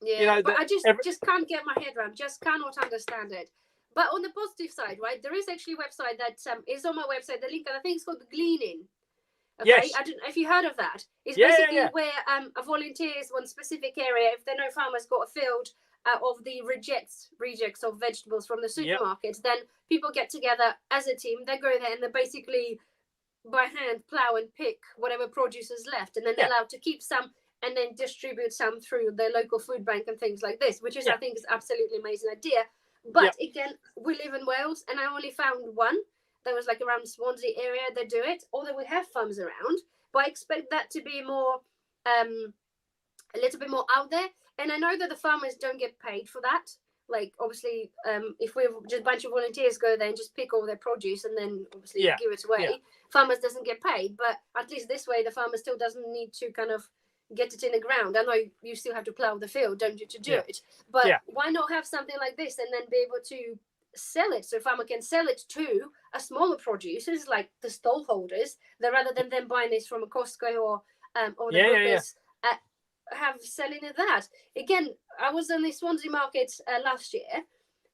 Yeah, you know, but I just can't get my head around, just cannot understand it. But on the positive side, right, there is actually a website that is on my website. The link, I think it's called The Gleaning. Okay, yes. I don't know if you heard of that. It's basically where volunteers one specific area, if they know farmers got a field of the rejects of vegetables from the supermarket, then people get together as a team. They go there and they basically by hand plow and pick whatever produce is left, and then they're allowed to keep some and then distribute some through their local food bank and things like this, which is I think is absolutely amazing idea. But again, we live in Wales, and I only found one. That was like around Swansea area they do it, although we have farms around. But I expect that to be more, a little bit more out there. And I know that the farmers don't get paid for that. Like, obviously, if we just a bunch of volunteers go there and just pick all their produce and then obviously give it away, farmers doesn't get paid. But at least this way, the farmer still doesn't need to kind of get it in the ground. I know you still have to plow the field, don't you, to do it? But why not have something like this and then be able to sell it, so farmer can sell it to a smaller producers like the stall holders, that rather than them buying this from a Costco or the brokers, have selling it that. Again, I was in the Swansea market last year,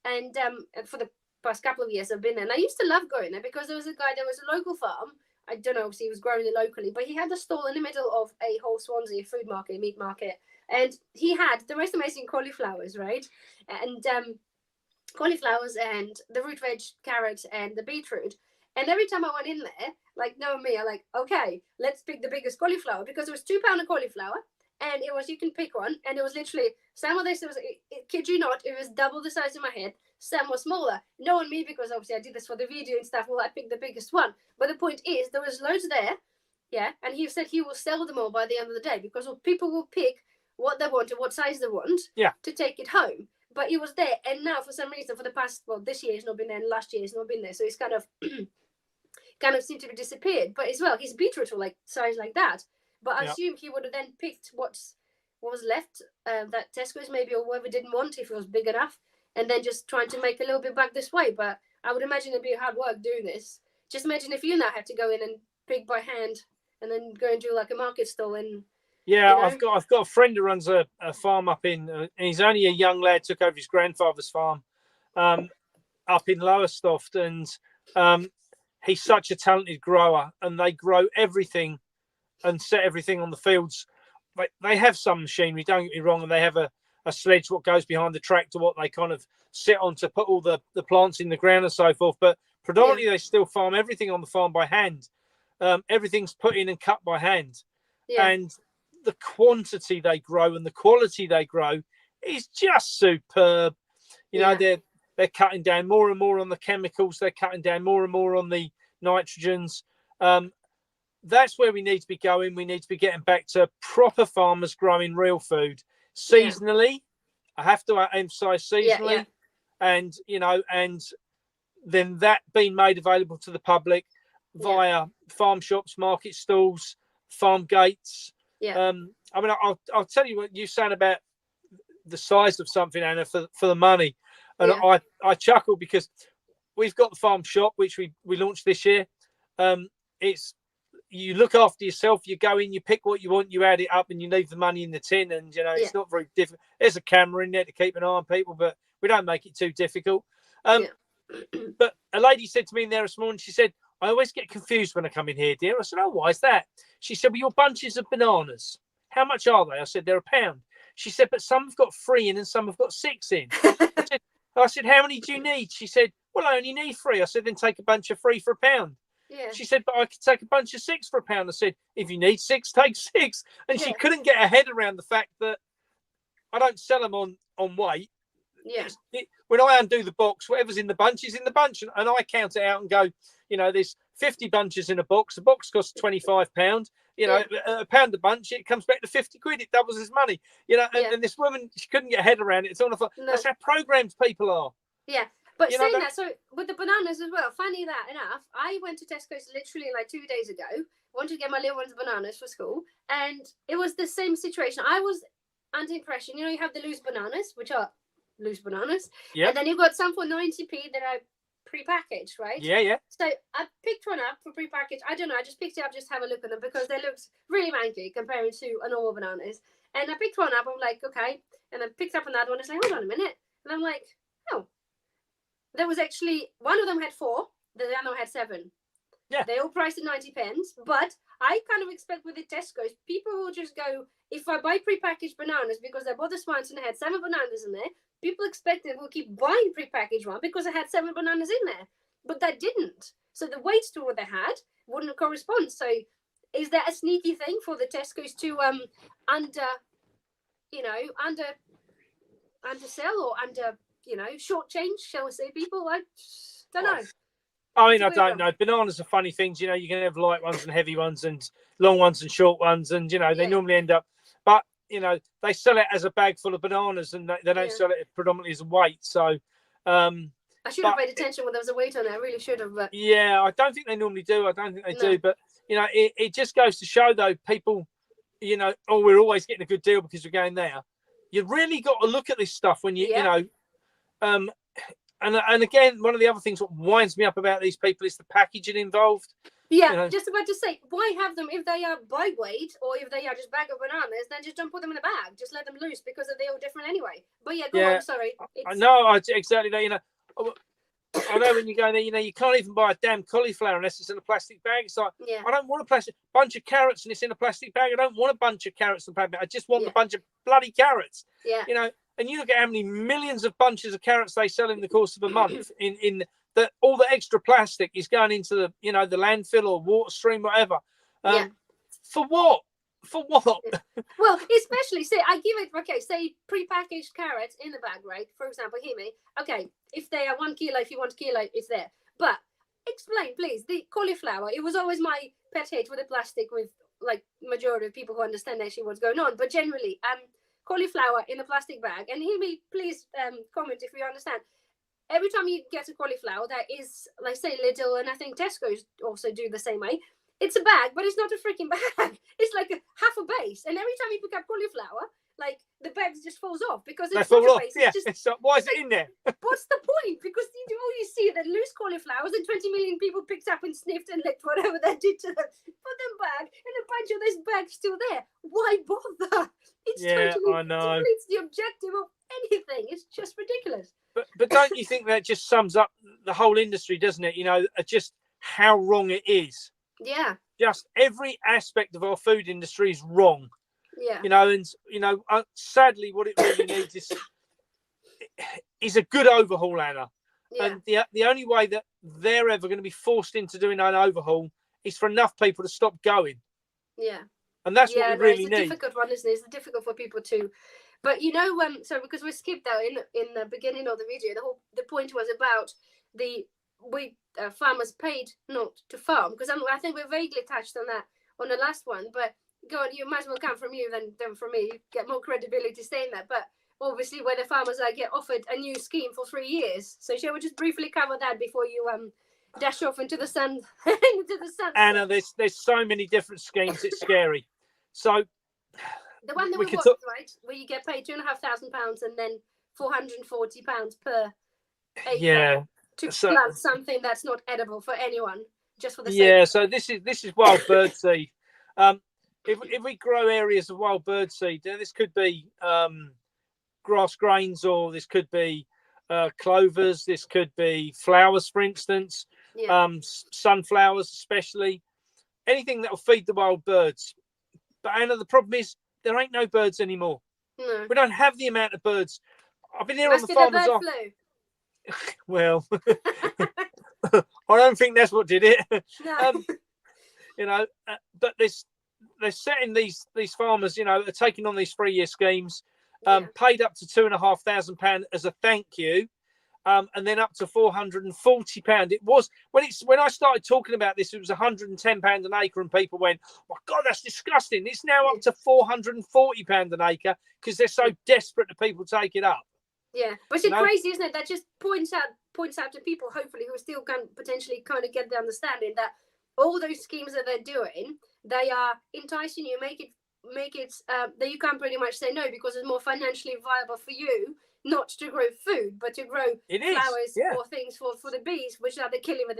and for the past couple of years I've been there, and I used to love going there because there was a guy, there was a local farm. I don't know, obviously he was growing it locally, but he had a stall in the middle of a whole Swansea food market, meat market, and he had the most amazing cauliflowers, right? And cauliflowers and the root veg, carrot and the beetroot. And every time I went in there, like, knowing me, I'm like, okay, let's pick the biggest cauliflower, because it was £2 of cauliflower, and it was, you can pick one, and it was literally, some of this, it was, kid you not, it was double the size of my head, some was smaller. Knowing me, because obviously I did this for the video and stuff, well, I picked the biggest one. But the point is, there was loads there, yeah, and he said he will sell them all by the end of the day, because people will pick what they want and what size they want to take it home. But it was there, and now for some reason, for the past, well, this year he's not been there, and last year he's not been there, so he's kind of seemed to be disappeared. But as well, his beetroot were like size like that. But I assume he would have then picked what was left, that Tesco's maybe, or whoever didn't want, if it was big enough, and then just trying to make a little bit back this way. But I would imagine it'd be hard work doing this. Just imagine if you now had to go in and pick by hand, and then go and do like a market stall. And yeah, I've got a friend who runs a farm up in, and he's only a young lad, took over his grandfather's farm up in Lowestoft, and he's such a talented grower, and they grow everything and set everything on the fields. But they have some machinery, don't get me wrong, and they have a sledge what goes behind the tractor, what they kind of sit on to put all the plants in the ground and so forth. But predominantly they still farm everything on the farm by hand. Everything's put in and cut by hand. And the quantity they grow and the quality they grow is just superb. You know, they're cutting down more and more on the chemicals. They're cutting down more and more on the nitrogens. That's where we need to be going. We need to be getting back to proper farmers growing real food seasonally. I have to emphasize seasonally. And, you know, and then that being made available to the public via farm shops, market stalls, farm gates. I mean, I'll tell you what you're saying about the size of something, Anna, for the money. And I chuckle because we've got the farm shop, which we launched this year. It's, you look after yourself, you go in, you pick what you want, you add it up, and you leave the money in the tin. And, you know, it's not very difficult. There's a camera in there to keep an eye on people, but we don't make it too difficult. But a lady said to me in there this morning, she said, I always get confused when I come in here, dear. I said, oh, why is that? She said, well, your bunches of bananas, how much are they? I said, they're £1. She said, but some have got 3 in and some have got 6 in. I said, how many do you need? She said, well, I only need 3. I said, then take a bunch of 3 for £1. She said, but I could take a bunch of 6 for £1. I said, if you need 6, take 6. And she couldn't get her head around the fact that I don't sell them on weight. When I undo the box, whatever's in the bunch is in the bunch, and I count it out and go, you know, there's 50 bunches in a box. The box costs £25. You know, £1 a bunch, it comes back to 50 quid. It doubles his money. You know, and this woman, she couldn't get her head around it. It's all that's how programmed people are. But you saying that, so with the bananas as well, funny that enough, I went to Tesco's literally like 2 days ago, wanted to get my little ones bananas for school, and it was the same situation. I was under the impression, you know, you have the loose bananas, which are loose bananas, and then you've got some for 90p that are pre-packaged, right? So I picked one up for pre-packaged. I don't know, I just picked it up just to have a look at them because they looked really manky comparing to a normal bananas. And I picked one up, I'm like, okay, and I picked up another one. It's like, hold on a minute, and I'm like, oh, there was actually, one of them had 4, the other one had 7. They all priced at 90p, but I kind of expect with the Tesco's, people will just go, if I buy pre-packaged bananas because I bought this once and I had 7 bananas in there, people expect that we'll keep buying pre-packaged one because I had 7 bananas in there, but that didn't. So the weights to what they had wouldn't correspond. So is that a sneaky thing for the Tesco's to undersell or shortchange, shall we say, people? I don't know. I mean, I don't know. Bananas are funny things. You know, you can have light ones and heavy ones and long ones and short ones. And, you know, they normally end up. But, you know, they sell it as a bag full of bananas and they don't sell it predominantly as a weight. So I should have paid attention when there was a weight on there. I really should have. But yeah, I don't think they normally do. I don't think they do. But, you know, it just goes to show, though, people, you know, oh, we're always getting a good deal because we're going there. You really got to look at this stuff when you know. And again, one of the other things that winds me up about these people is the packaging involved. Yeah, you know? Just about to say, why have them if they are by weight or if they are just bag of bananas? Then just don't put them in a bag. Just let them loose because they're all different anyway. But yeah, go on. Sorry. I know exactly that. You know, I know when you go there, you know, you can't even buy a damn cauliflower unless it's in a plastic bag. It's like, I don't want a bunch of carrots and it's in a plastic bag. I don't want a bunch of carrots in a plastic bag. I just want a bunch of bloody carrots. You know, and you look at how many millions of bunches of carrots they sell in the course of a month. In that, all the extra plastic is going into the the landfill or water stream, whatever. For what? For what? Well, especially say I give it say prepackaged carrots in the bag, right? For example, hear me. Okay, if they are 1 kilo, if you want a kilo, it's there. But explain, please, the cauliflower. It was always my pet hate with the plastic, with like majority of people who understand actually what's going on. But generally, cauliflower in a plastic bag. And hear me, please comment if you understand. Every time you get a cauliflower that is, like say Lidl, and I think Tesco's also do the same way. It's a bag, but it's not a freaking bag. It's like half a base. And every time you pick up cauliflower, like the bag just falls off because it's not a base. Yeah. Why is it in there? What's the point? Because you see that loose cauliflowers and 20 million people picked up and sniffed and licked whatever they did to them. Put them back and a bunch of this bag still there. Why bother? It's totally defeats the objective of anything. It's just ridiculous. But don't you think that just sums up the whole industry, doesn't it? Just how wrong it is. Yeah. Just every aspect of our food industry is wrong. Yeah. Sadly, what it really needs is a good overhaul, Anna. Yeah. And the only way that they're ever going to be forced into doing an overhaul is for enough people to stop going. Yeah. And that's what we really need. It's a difficult one, isn't it? It's difficult for people to. But so because we skipped out in the beginning of the video, the point was about farmers paid not to farm, because I think we vaguely touched on that on the last one. But go on, you might as well come from you than from me. You get more credibility saying that. But obviously, where the farmers get offered a new scheme for 3 years. So shall we just briefly cover that before you dash off into the sun? Anna, there's so many different schemes. It's scary. So the one that we watched, right, where you get paid £2,500 and then £440 per acre. Yeah. To plant something that's not edible for anyone, just for the sake. Yeah, so this is wild bird seed. If we grow areas of wild bird seed, then this could be grass grains, or this could be clovers, this could be flowers, for instance, sunflowers, especially anything that will feed the wild birds. But Anna, the problem is there ain't no birds anymore. No. We don't have the amount of birds. I've been here on the farmers' off. Well, I don't think that's what did it. No. But they're setting these farmers, are taking on these 3-year schemes, paid up to £2,500 as a thank you, and then up to £440. It was when I started talking about this, it was £110 an acre, and people went, "Oh my God, that's disgusting." It's now up to £440 an acre because they're so desperate that people take it up. Yeah, but it's crazy, isn't it? That just points out to people, hopefully, who still can potentially kind of get the understanding that all those schemes that they're doing, they are enticing you, make it that you can pretty much say no, because it's more financially viable for you not to grow food, but to grow flowers or things for the bees, which are the killing with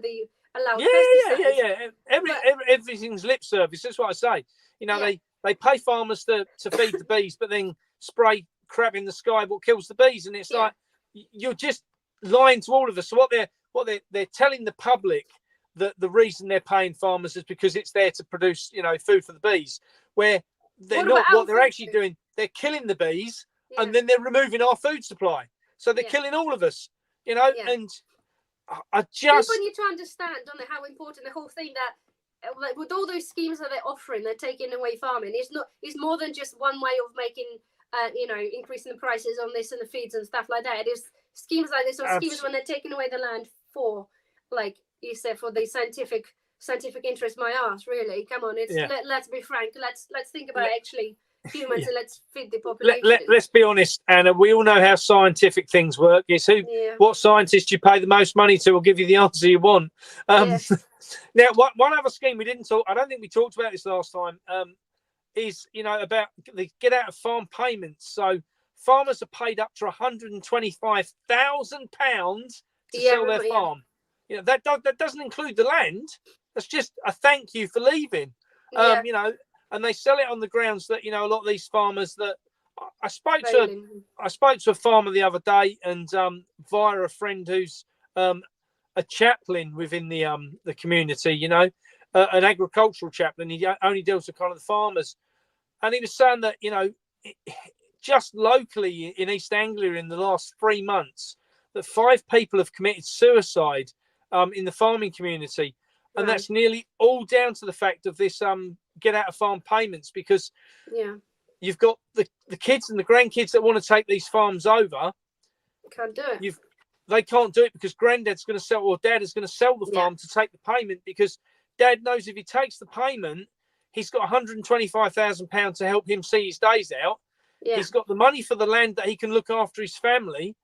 the allowed pesticides. Everything's lip service. That's what I say. They pay farmers to feed the bees, but then spray crap in the sky what kills the bees, and it's like you're just lying to all of us. So what they're telling the public that the reason they're paying farmers is because it's there to produce food for the bees, where they're not. What they're actually doing, they're killing the bees, and then they're removing our food supply, so they're killing all of us, and I just people need to understand, don't they, how important the whole thing that like with all those schemes that they're offering, they're taking away farming. It's more than just one way of making increasing the prices on this and the feeds and stuff like that. It is schemes like this, or schemes when they're taking away the land for, like you said, for the scientific interest. My ass, really. Come on, let's be frank. Let's think about actually humans and let's feed the population. Let's be honest, Anna. We all know how scientific things work. It's what scientist you pay the most money to will give you the answer you want. Now, one other scheme we didn't talk. I don't think we talked about this last time. Is about the get out of farm payments. So farmers are paid up to £125,000 to sell their farm. That doesn't include the land. That's just a thank you for leaving. And they sell it on the grounds that a lot of these farmers that I spoke to a farmer the other day, and via a friend who's a chaplain within the community, an agricultural chaplain. He only deals with kind of the farmers, and he was saying that just locally in East Anglia in the last 3 months that 5 people have committed suicide in the farming community. And Right. that's nearly all down to the fact of this get out of farm payments, because you've got the kids and the grandkids that want to take these farms over. Can't do it. They can't do it because granddad's going to sell, or dad is going to sell the farm to take the payment, because dad knows if he takes the payment, he's got £125,000 to help him see his days out. Yeah. He's got the money for the land that he can look after his family,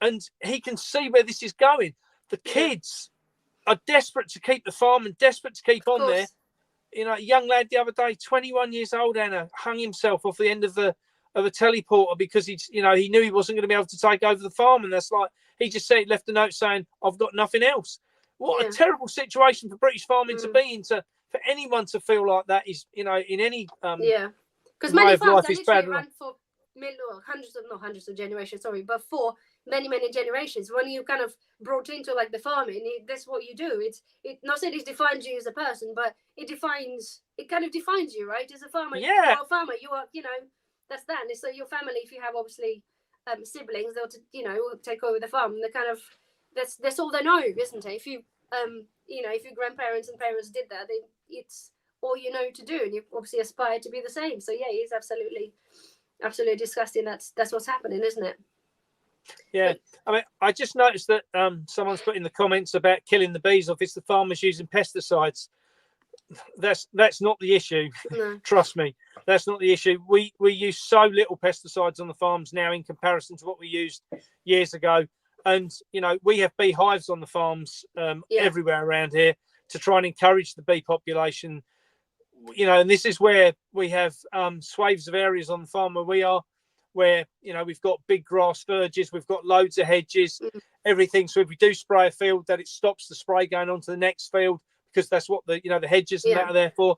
and he can see where this is going. The kids are desperate to keep the farm and desperate to keep on there. You know, a young lad the other day, 21 years old, Anna, hung himself off the end of a teleporter because he knew he wasn't going to be able to take over the farm, and that's like, he just said, left a note saying, "I've got nothing else." What a terrible situation for British farming to be in, for anyone to feel like that is, in any because many farms are literally run for hundreds of generations, but for many generations. When you kind of brought into like the farming, that's what you do. It not saying it defines you as a person, but it kind of defines you, right? As a farmer, you are a farmer. You are, that's that. And so your family, if you have obviously siblings, they'll take over the farm. They kind of that's all they know, isn't it? If you if your grandparents and parents did that, it's all you know to do, and you obviously aspire to be the same. So yeah, it's absolutely disgusting. That's what's happening, isn't it? Yeah, I mean, I just noticed that someone's put in the comments about killing the bees, or if it's the farmers using pesticides. That's not the issue. No. Trust me, that's not the issue. We use so little pesticides on the farms now in comparison to what we used years ago. And we have beehives on the farms everywhere around here to try and encourage the bee population. And this is where we have swathes of areas on the farm where we are, where we've got big grass verges, we've got loads of hedges, everything. So if we do spray a field, that it stops the spray going on to the next field, because that's what the hedges and that are there for.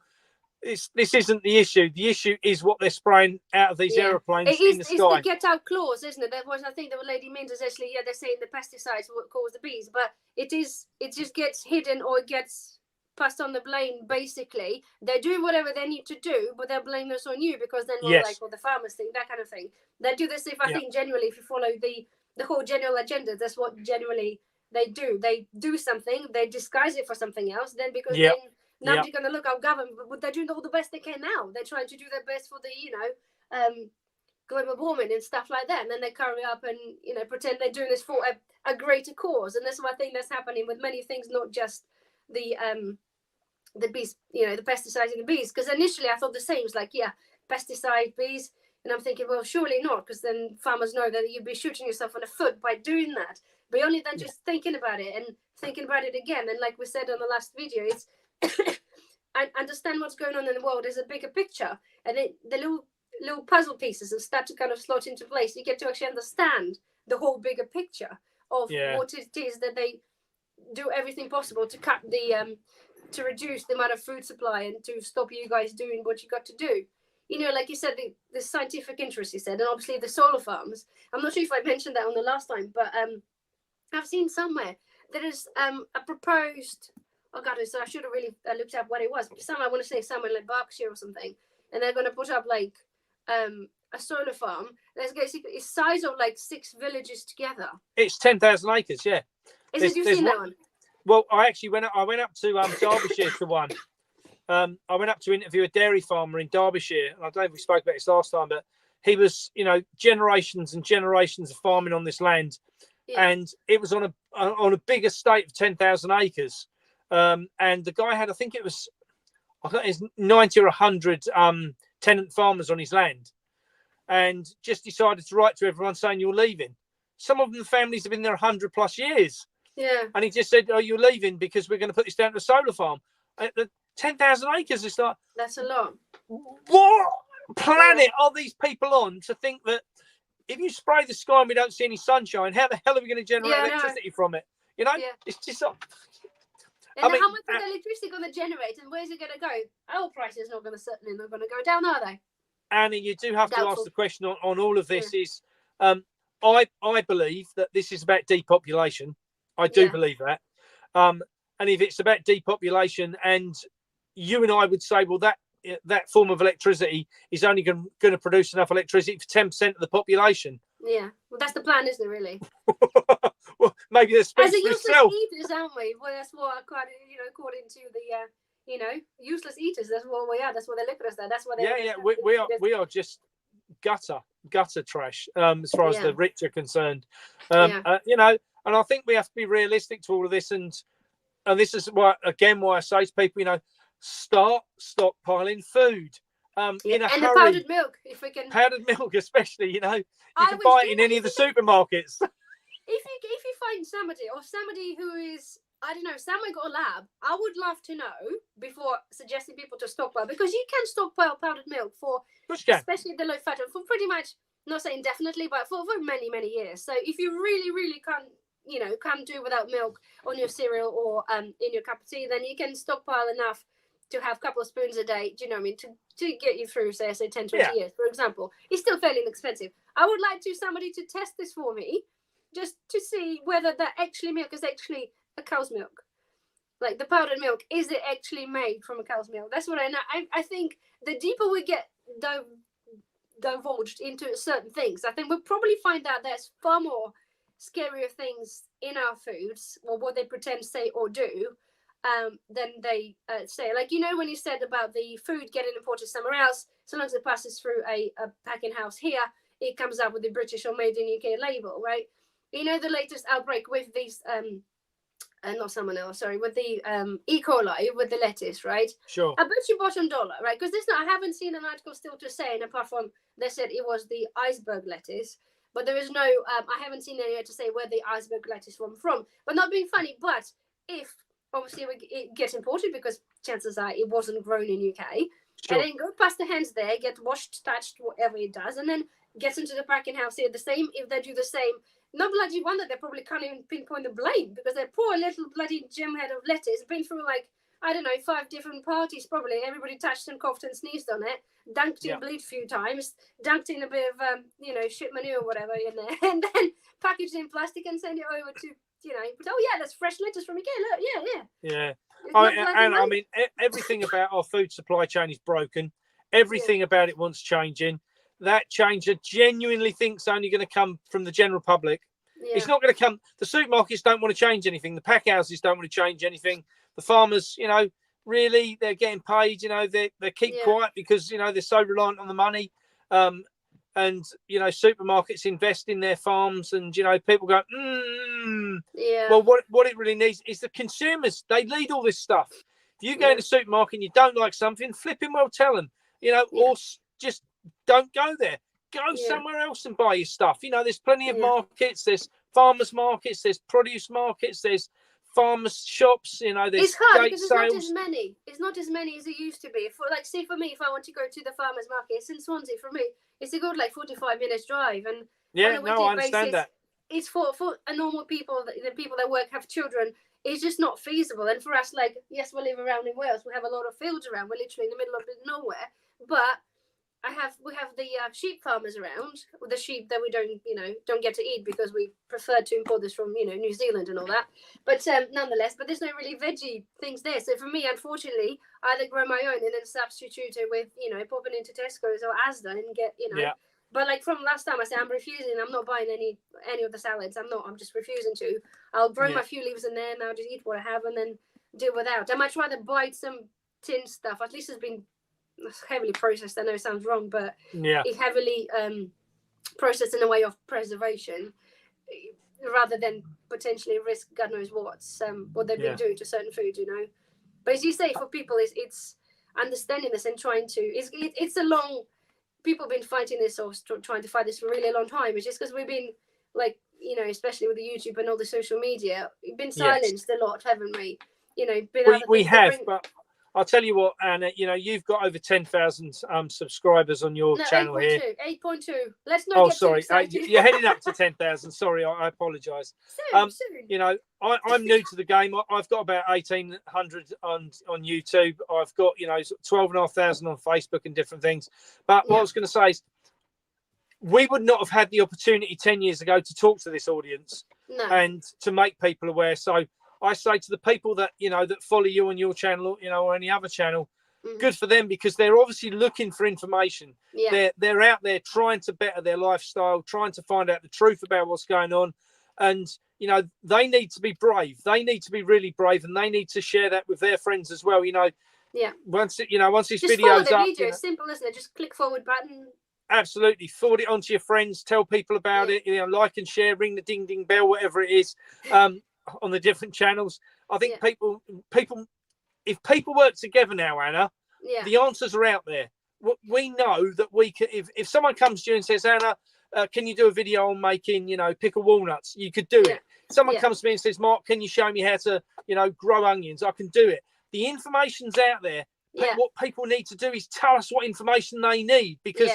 This isn't the issue. The issue is what they're spraying out of these aeroplanes in the sky. It's the get out clause, isn't it? That was, I think, the lady Mendes actually. Yeah, they're saying the pesticides will cause the bees, but it just gets hidden, or it gets passed on the blame. Basically, they're doing whatever they need to do, but they'll blame this on you, because then the farmers think, that kind of thing. They do this I think generally, if you follow the whole general agenda, that's what generally they do. They do something, they disguise it for something else, then because then nobody's going to look our government, but they're doing all the best they can now. They're trying to do their best for the global warming and stuff like that, and then they carry up and pretend they're doing this for a greater cause. And that's what I think that's happening with many things, not just the bees, the pesticides in the bees. Because initially I thought the same, it was like, pesticide, bees, and I'm thinking, well, surely not, because then farmers know that you'd be shooting yourself in the foot by doing that. But only then just thinking about it and thinking about it again, and like we said on the last video, it's I understand what's going on in the world as a bigger picture, and the little puzzle pieces and start to kind of slot into place. You get to actually understand the whole bigger picture of what it is that they do everything possible to cut to reduce the amount of food supply and to stop you guys doing what you got to do. Like you said, the scientific interest, you said, and obviously the solar farms. I'm not sure if I mentioned that on the last time, but I've seen somewhere there is a proposed. Oh God, so I should have really looked up what it was. I want to say somewhere like Berkshire or something, and they're going to put up like a solar farm that's basically the size of like 6 villages together. It's 10,000 acres, yeah. Have you seen that one? Well, I went up to Derbyshire to one. I went up to interview a dairy farmer in Derbyshire. I don't know if we spoke about this last time, but he was, generations and generations of farming on this land, and it was on a big estate of 10,000 acres. And the guy had, I think it was 90 or 100 tenant farmers on his land, and just decided to write to everyone saying, "You're leaving." Some of them, the families have been there 100+ years. Yeah. And he just said, "Oh, you're leaving because we're going to put this down to a solar farm." 10,000 acres is like, that's a lot. What planet are these people on to think that if you spray the sky and we don't see any sunshine, how the hell are we going to generate electricity from it? It's just like. And how much is the electricity going to generate, and where's it going to go? Oil prices are certainly not going to go down, are they? Annie, you do have to ask the question on all of this. Is I believe that this is about depopulation. I do believe that. And if it's about depopulation, and you and I would say, well, that that form of electricity is only going to produce enough electricity for 10% of the population. Yeah, well, that's the plan, isn't it? Really. Well, maybe that's as a useless eaters, aren't we? Well, that's what according to the useless eaters. That's what we are. That's what they look at us. That's what they. We are just gutter trash as far as the rich are concerned. And I think we have to be realistic to all of this, and this is why I say to people, start stockpiling food. In a hurry. The powdered milk, if we can. Powdered milk, especially, you can buy it in any of the supermarkets. If you find somebody who is, I don't know, someone got a lab, I would love to know before suggesting people to stockpile, because you can stockpile powdered milk for, especially the low fat, for pretty much, not saying definitely, but for many, many years. So if you really, really can't do without milk on your cereal or in your cup of tea, then you can stockpile enough to have a couple of spoons a day, do you know what I mean, to get you through, say 10, 20 years, for example. It's still fairly inexpensive. I would like somebody to test this for me, just to see whether that actually milk is actually a cow's milk. Like the powdered milk, is it actually made from a cow's milk? That's what I know. I think the deeper we get divulged into certain things, I think we'll probably find out there's far more scarier things in our foods, or what they pretend, say, or do, than they say. Like, when you said about the food getting imported somewhere else, so long as it passes through a packing house here, it comes out with the British or made in UK label, right? The latest outbreak with these, not someone else, sorry, with the E. coli, with the lettuce, right? Sure. I bet you bottom dollar, right? Because I haven't seen an article still to say, apart from they said it was the iceberg lettuce, but there is no, I haven't seen anywhere to say where the iceberg lettuce was from. But not being funny, but if obviously it gets imported, because chances are it wasn't grown in UK, sure, and then go past the hands there, get washed, touched, whatever it does, and then gets into the packing house here, the same, if they do the same, no bloody wonder they probably can't even pinpoint the blame, because their poor little bloody gem head of lettuce been through, like, I don't know, 5 different parties probably. Everybody touched and coughed and sneezed on it, dunked in bleach a few times, dunked in a bit of, shit manure or whatever in there, and then packaged in plastic and send it over to, that's fresh lettuce from again. Look, yeah. I mean, everything about our food supply chain is broken. Everything about it wants changing. That change, I genuinely think, is only going to come from the general public. Yeah. It's not going to come. The supermarkets don't want to change anything. The pack houses don't want to change anything. The farmers, really, they're getting paid. They keep quiet because they're so reliant on the money. And supermarkets invest in their farms, and people go, Well, what it really needs is the consumers. They lead all this stuff. If you go in a supermarket and you don't like something, flipping well tell them, or just don't go there. Go somewhere else and buy your stuff. There's plenty of markets. There's farmers markets. There's produce markets. There's farmers shops. There's it's hard because it's sales. not as many. It's not as many as it used to be. For me, if I want to go to the farmers market, it's in Swansea. For me, it's a good 45 minutes drive, and I understand that. It's for a normal people, the people that work, have children. It's just not feasible. And for us, yes, we live around in Wales. We have a lot of fields around. We're literally in the middle of nowhere. But we have the sheep farmers around, with the sheep that we don't get to eat because we prefer to import this from New Zealand and all that. But nonetheless, there's no really veggie things there. So for me, unfortunately, I either grow my own and then substitute it with popping into Tesco's or Asda and get But from last time, I said I'm refusing. I'm not buying any of the salads. I'm just refusing to. I'll grow my few leaves in there and I'll just eat what I have and then do without. I might try to buy some tin stuff. At least it's been heavily processed. I know it sounds wrong, but it's heavily processed in a way of preservation, rather than potentially risk God knows what they've been doing to certain food. But as you say, for people, it's understanding this and trying to. It's a long. People have been fighting this or trying to fight this for a really long time. It's just because we've been especially with the YouTube and all the social media, we've been silenced a lot, haven't we? We have, but I'll tell you what, Anna, you've got over 10,000 subscribers on your channel 8. here. 8.2. Let's not get sorry. too excited. You're heading up to 10,000. Sorry, I apologise. Soon. I'm new to the game. I've got about 1,800 on YouTube. I've got, 12,500 on Facebook and different things. But what I was going to say is, we would not have had the opportunity 10 years ago to talk to this audience and to make people aware. So I say to the people that that follow you on your channel, or any other channel, good for them, because they're obviously looking for information. Yeah. They're out there trying to better their lifestyle, trying to find out the truth about what's going on. And, you know, they need to be brave. They need to be really brave, and they need to share that with their friends as well. You know, yeah. Once this just video's follow the up, video. Simple, isn't it? Just click forward button. Absolutely, forward it on to your friends. Tell people about it. You know, like and share, ring the ding ding bell, whatever it is, on the different channels. I think people, if people work together now, Anna, the answers are out there. We know that we can. If someone comes to you and says, Anna, can you do a video on making, pickle walnuts? You could do it. Someone comes to me and says, Mark, can you show me how to, grow onions? I can do it. The information's out there. What people need to do is tell us what information they need, because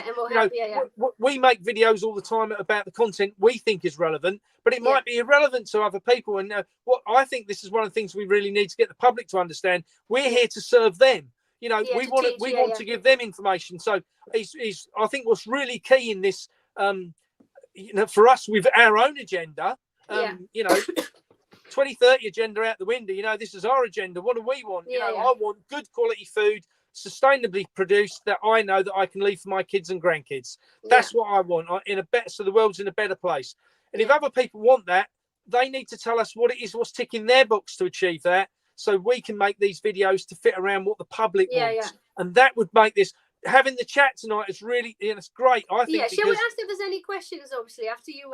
we make videos all the time about the content we think is relevant, but it might be irrelevant to other people. And what I think, this is one of the things we really need to get the public to understand. We're here to serve them. We want to give them information. So I think what's really key in this, for us with our own agenda, 2030 agenda out the window. This is our agenda. What do we want? I want good quality food, sustainably produced, that I know that I can leave for my kids and grandkids. That's what I want. So the world's in a better place. And if other people want that, they need to tell us what it is, what's ticking their box to achieve that, so we can make these videos to fit around what the public wants. And that would make this, having the chat tonight is really, it's great. I think. Shall we ask if there's any questions? Obviously, after you,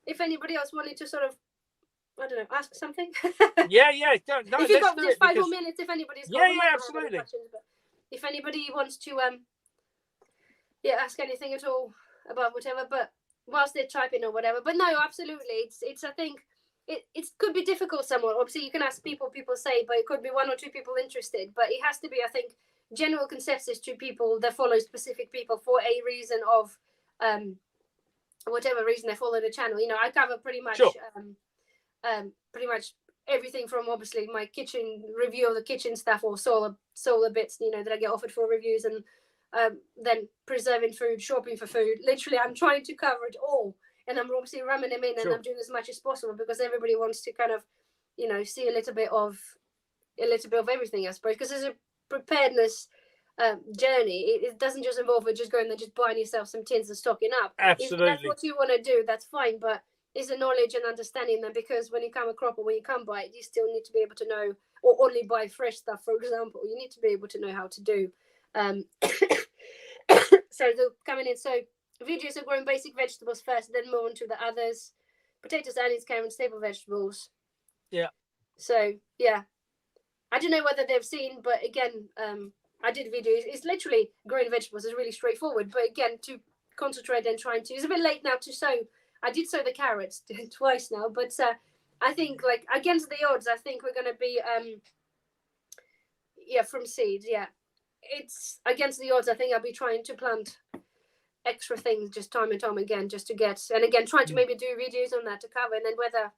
if anybody else wanted to sort of, I don't know, ask something. No, if you've got just 5 more minutes, if anybody's got absolutely. Questions, but if anybody wants to ask anything at all about whatever, but whilst they're typing or whatever. But no, absolutely, it's I think it could be difficult somewhat. Obviously, you can ask people say, but it could be 1 or 2 people interested. But it has to be, I think, general consensus to people that follow specific people for a reason of whatever reason they follow the channel. I cover pretty much. Sure. Pretty much everything from obviously my kitchen review of the kitchen stuff, or solar bits, that I get offered for reviews, and then preserving food, shopping for food. Literally, I'm trying to cover it all, and I'm obviously ramming them in, and I'm doing as much as possible, because everybody wants to kind of, see a little bit of everything, I suppose, because there's a preparedness journey. It doesn't just involve just going and just buying yourself some tins and stocking up. Absolutely. If that's what you want to do, that's fine, but is the knowledge and understanding them, because when you come a crop or when you come buy it, you still need to be able to know, or only buy fresh stuff, for example, you need to be able to know how to do. So they're coming in. So videos are growing basic vegetables first, then move on to the others. Potatoes, onions, carrots, staple vegetables. Yeah. So I don't know whether they've seen, but again, I did videos. It's literally growing vegetables is really straightforward, but again, to concentrate and trying to, it's a bit late now to sow. I did sow the carrots twice now, but I think, like, against the odds, I think we're going to be, from seeds, It's against the odds. I think I'll be trying to plant extra things just time and time again, just to get, and again, trying to maybe do videos on that to cover, and then whether,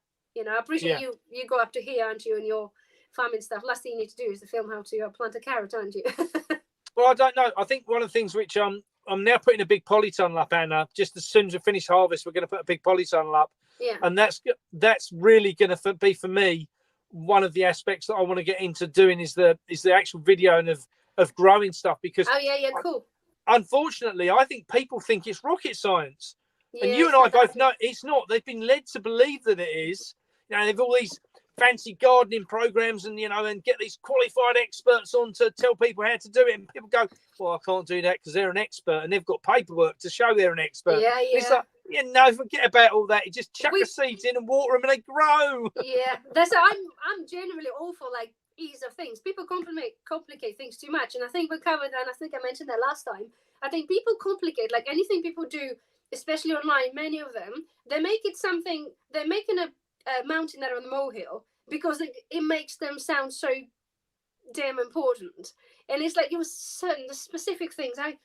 I appreciate you go up to here, aren't you, and your farming stuff. Last thing you need to do is to film how to plant a carrot, aren't you? Well, I don't know. I think one of the things which I'm now putting a big polytunnel up, Anna. Just as soon as we finish harvest, we're going to put a big polytunnel up. Yeah. And that's really going to be, for me, one of the aspects that I want to get into doing is the actual video and of growing stuff, because cool. Unfortunately, I think people think it's rocket science, and you and I both know it's not. They've been led to believe that it is. They've all these fancy gardening programs, and and get these qualified experts on to tell people how to do it, and people go, well, I can't do that because they're an expert and they've got paperwork to show they're an expert. It's like, forget about all that. You just chuck the seeds in and water them and they grow. I'm generally all for, like, ease of things. People complicate things too much, and I think we covered that, and I think I mentioned that last time. I think people complicate, like anything people do, especially online, many of them, they make it something, they're making a mountain out of a molehill, because it makes them sound so damn important. And it's like, it was certain specific things. I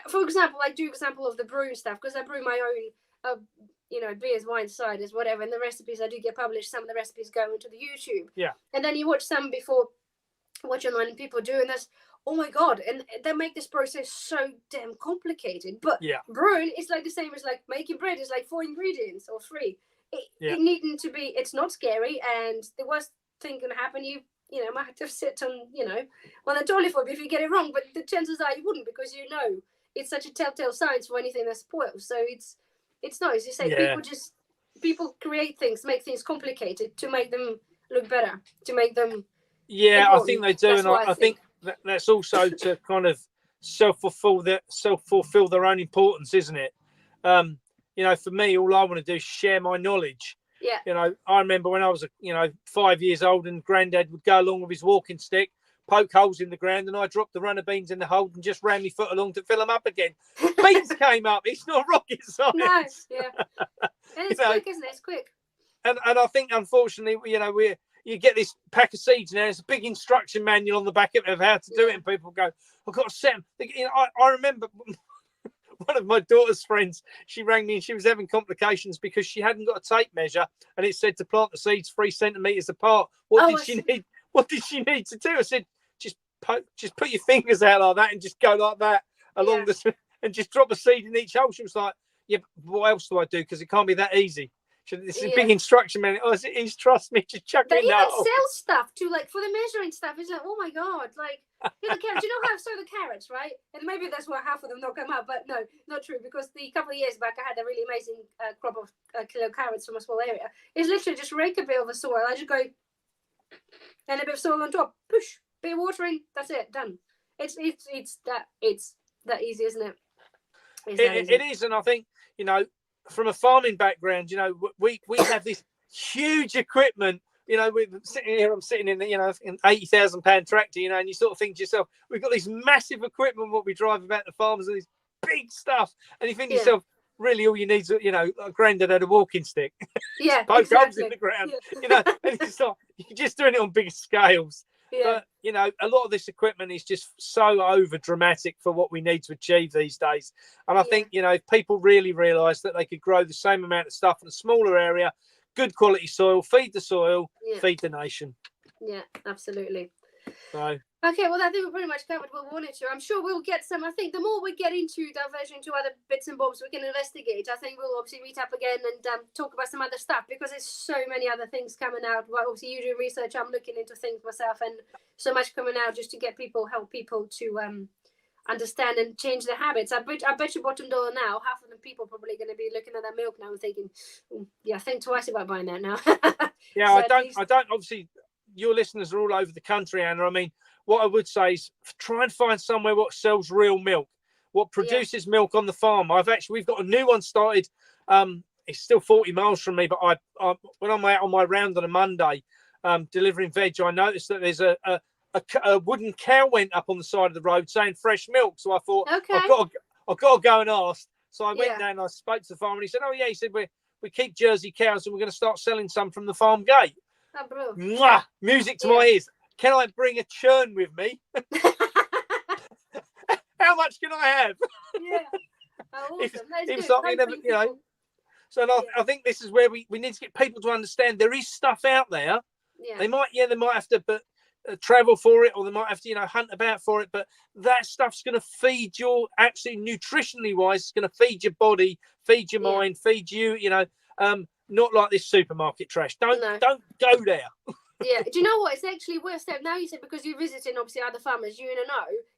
for example, I do example of the brewing stuff, because I brew my own beers, wines, ciders, whatever, and the recipes I do get published. Some of the recipes go into the YouTube, and then you watch some before, watch online, and people do, and that's, oh my god, and they make this process so damn complicated. But brewing is like the same as like making bread. It's like 4 ingredients or 3. It needn't to be. It's not scary, and the worst thing can happen, you you know, might have to sit on, you know, on the toilet for if you get it wrong. But the chances are you wouldn't, because you know it's such a telltale sign for anything that's spoiled. So it's not, as you say, people create things, make things complicated to make them look better, to make them important. I think they do. That's and I think that's also to kind of self-fulfill their own importance, isn't it? You know, for me, all I want to do is share my knowledge. Yeah. You know, I remember when I was, 5 years old, and Granddad would go along with his walking stick, poke holes in the ground, and I dropped the runner beans in the hole and just ran my foot along to fill them up again. Beans came up. It's not rocket science. No, yeah. And it's quick, isn't it? It's quick. And I think, unfortunately, you get this pack of seeds now. There's a big instruction manual on the back of how to do it, and people go, "I've got to set them." I remember one of my daughter's friends. She rang me and she was having complications because she hadn't got a tape measure, and it said to plant the seeds 3 centimeters apart. What did she need? What did she need to do? I said, just put your fingers out like that and just go like that along and just drop a seed in each hole. She was like, "Yeah, but what else do I do? Because it can't be that easy." This is a big instruction manual. Oh, trust me, just chuck it in. They even sell stuff to, like, for the measuring stuff. It's like, oh my god, like, the carrots. You know how so the carrots, right? And maybe that's why half of them don't come out, but no, not true. Because a couple of years back, I had a really amazing crop of kilo carrots from a small area. It's literally just rake a bit of the soil. I just go, and a bit of soil on top. Push, bit of watering. That's it. Done. It's that easy, isn't it? It is, and I think, from a farming background, we have this huge equipment. We're sitting here. I'm sitting in an £80,000 tractor. And you sort of think to yourself, we've got this massive equipment what we drive about the farmers, and this big stuff. And you think to yourself, really, all you need is, Granddad had a walking stick. Yeah, poke exactly. holes in the ground. And it's like, you're just doing it on bigger scales. Yeah. But, a lot of this equipment is just so over dramatic for what we need to achieve these days. And I think, if people really realise that they could grow the same amount of stuff in a smaller area, good quality soil, feed the soil, feed the nation. Yeah, absolutely. So. Okay, well, I think we pretty much covered what we wanted to. I'm sure we'll get some. I think the more we get into diversion to other bits and bobs we can investigate, I think we'll obviously meet up again and talk about some other stuff, because there's so many other things coming out. Well, obviously, you do research. I'm looking into things myself, and so much coming out just to help people to understand and change their habits. I bet you bottom dollar now, half of the people probably going to be looking at that milk now and thinking, think twice about buying that now. Yeah, so I don't. Obviously, your listeners are all over the country, Anna. I mean, what I would say is try and find somewhere what sells real milk, what produces milk on the farm. We've got a new one started. It's still 40 miles from me, but I when I'm out on my round on a Monday, delivering veg, I noticed that there's a wooden cow went up on the side of the road saying fresh milk. So I thought, I've got to go and ask. So I went down and I spoke to the farmer, and he said, "Oh yeah," he said, we keep Jersey cows and we're going to start selling some from the farm gate. Oh, bro. Mwah! Music to my ears. Can I bring a churn with me? How much can I have? Yeah. Oh, awesome. So I think this is where we need to get people to understand there is stuff out there. Yeah. They might have to travel for it, or they might have to hunt about for it, but that stuff's going to feed your, actually nutritionally wise, it's going to feed your body, feed your mind, feed you. Not like this supermarket trash. Don't go there. Yeah, do you know what? It's actually worth it. Now you said, because you're visiting obviously other farmers, you know,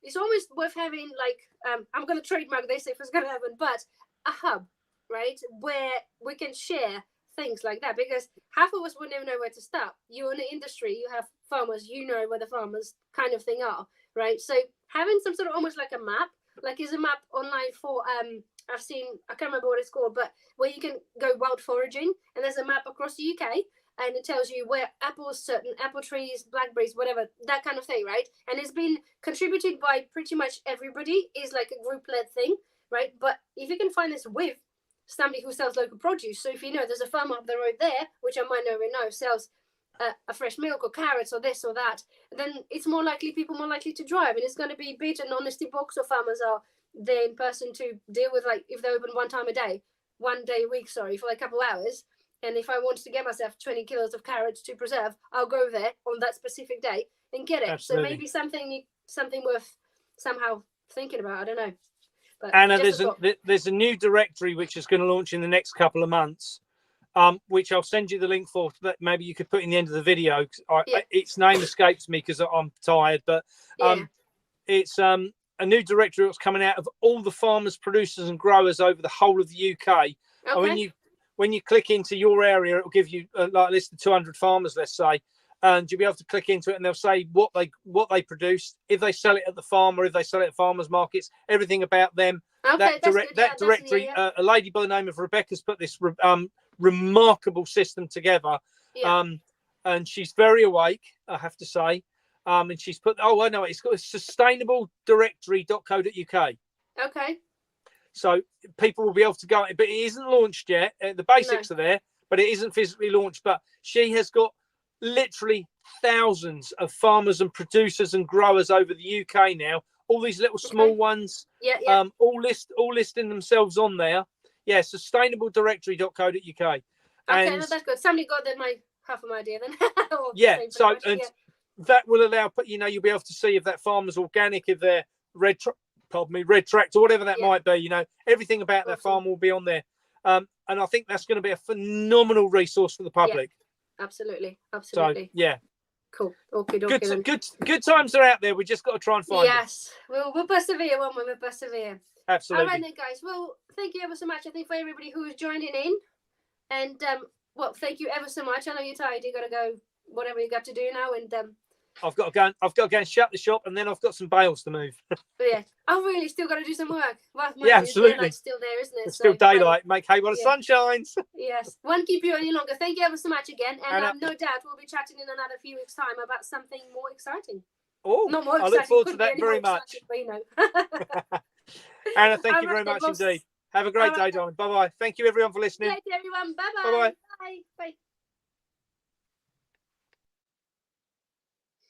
it's almost worth having, like, I'm going to trademark this if it's going to happen, but a hub, right, where we can share things like that, because half of us would never know where to start. You're in the industry, you have farmers, you know where the farmers kind of thing are, right? So having some sort of almost like a map, like is a map online for I've seen, I can't remember what it's called, but where you can go wild foraging, and there's a map across the UK, and it tells you where certain apple trees, blackberries, whatever, that kind of thing, right? And it's been contributed by pretty much everybody. It's like a group-led thing, right? But if you can find this with somebody who sells local produce, so if you know there's a farmer up the road there, which I might not even know, sells a fresh milk or carrots or this or that, then it's people more likely to drive, and it's going to be a bit an honesty box, or farmers are there in person to deal with, like, if they open one day a week, for like a couple hours. And if I wanted to get myself 20 kilos of carrots to preserve, I'll go there on that specific day and get it. Absolutely. So maybe something worth somehow thinking about. I don't know. But Anna, there's a new directory which is going to launch in the next couple of months. which I'll send you the link for. That maybe you could put in the end of the video. Its name escapes me because I'm tired, but it's a new directory that's coming out of all the farmers, producers, and growers over the whole of the UK. Okay. And when you click into your area, it'll give you like a list of 200 farmers, let's say, and you'll be able to click into it, and they'll say what they produce, if they sell it at the farm or if they sell it at farmers markets, everything about them. Okay, that directory, a lady by the name of Rebecca's put this remarkable system together, and she's very awake, I have to say, and she's put I know it's got sustainabledirectory.co.uk. Okay. So people will be able to go, but it isn't launched yet. The basics are there, but it isn't physically launched. But she has got literally thousands of farmers and producers and growers over the UK now. All these little small ones, all listing themselves on there. Yeah, sustainabledirectory.co.uk. Okay, that's good. Somebody got my half of my idea then. So that will allow, you'll be able to see if that farmer's organic, if they're red tractor, whatever that might be. Everything about that farm will be on there. And I think that's going to be a phenomenal resource for the public. Absolutely. So cool. Okay. Good times are out there. We just got to try and find them. Yes, we'll persevere, won't we? We'll persevere. Absolutely. All right then, guys. Well, thank you ever so much. I think for everybody who is joining in, and thank you ever so much. I know you're tired. You got to go. Whatever you got to do now, and I've got to go and shut the shop, and then I've got some bales to move. Oh, really? Still got to do some work. Well, absolutely. It's still there, isn't it? It's still daylight. Make hay while the sun shines. Yes. Won't keep you any longer. Thank you ever so much again, and no doubt we'll be chatting in another few weeks' time about something more exciting. Oh, not more exciting. I look forward to that very much. Anna, thank you very much indeed. Have a great day, darling. Bye bye. Thank you everyone for listening. Thank you everyone. Bye bye. Bye bye. Bye bye.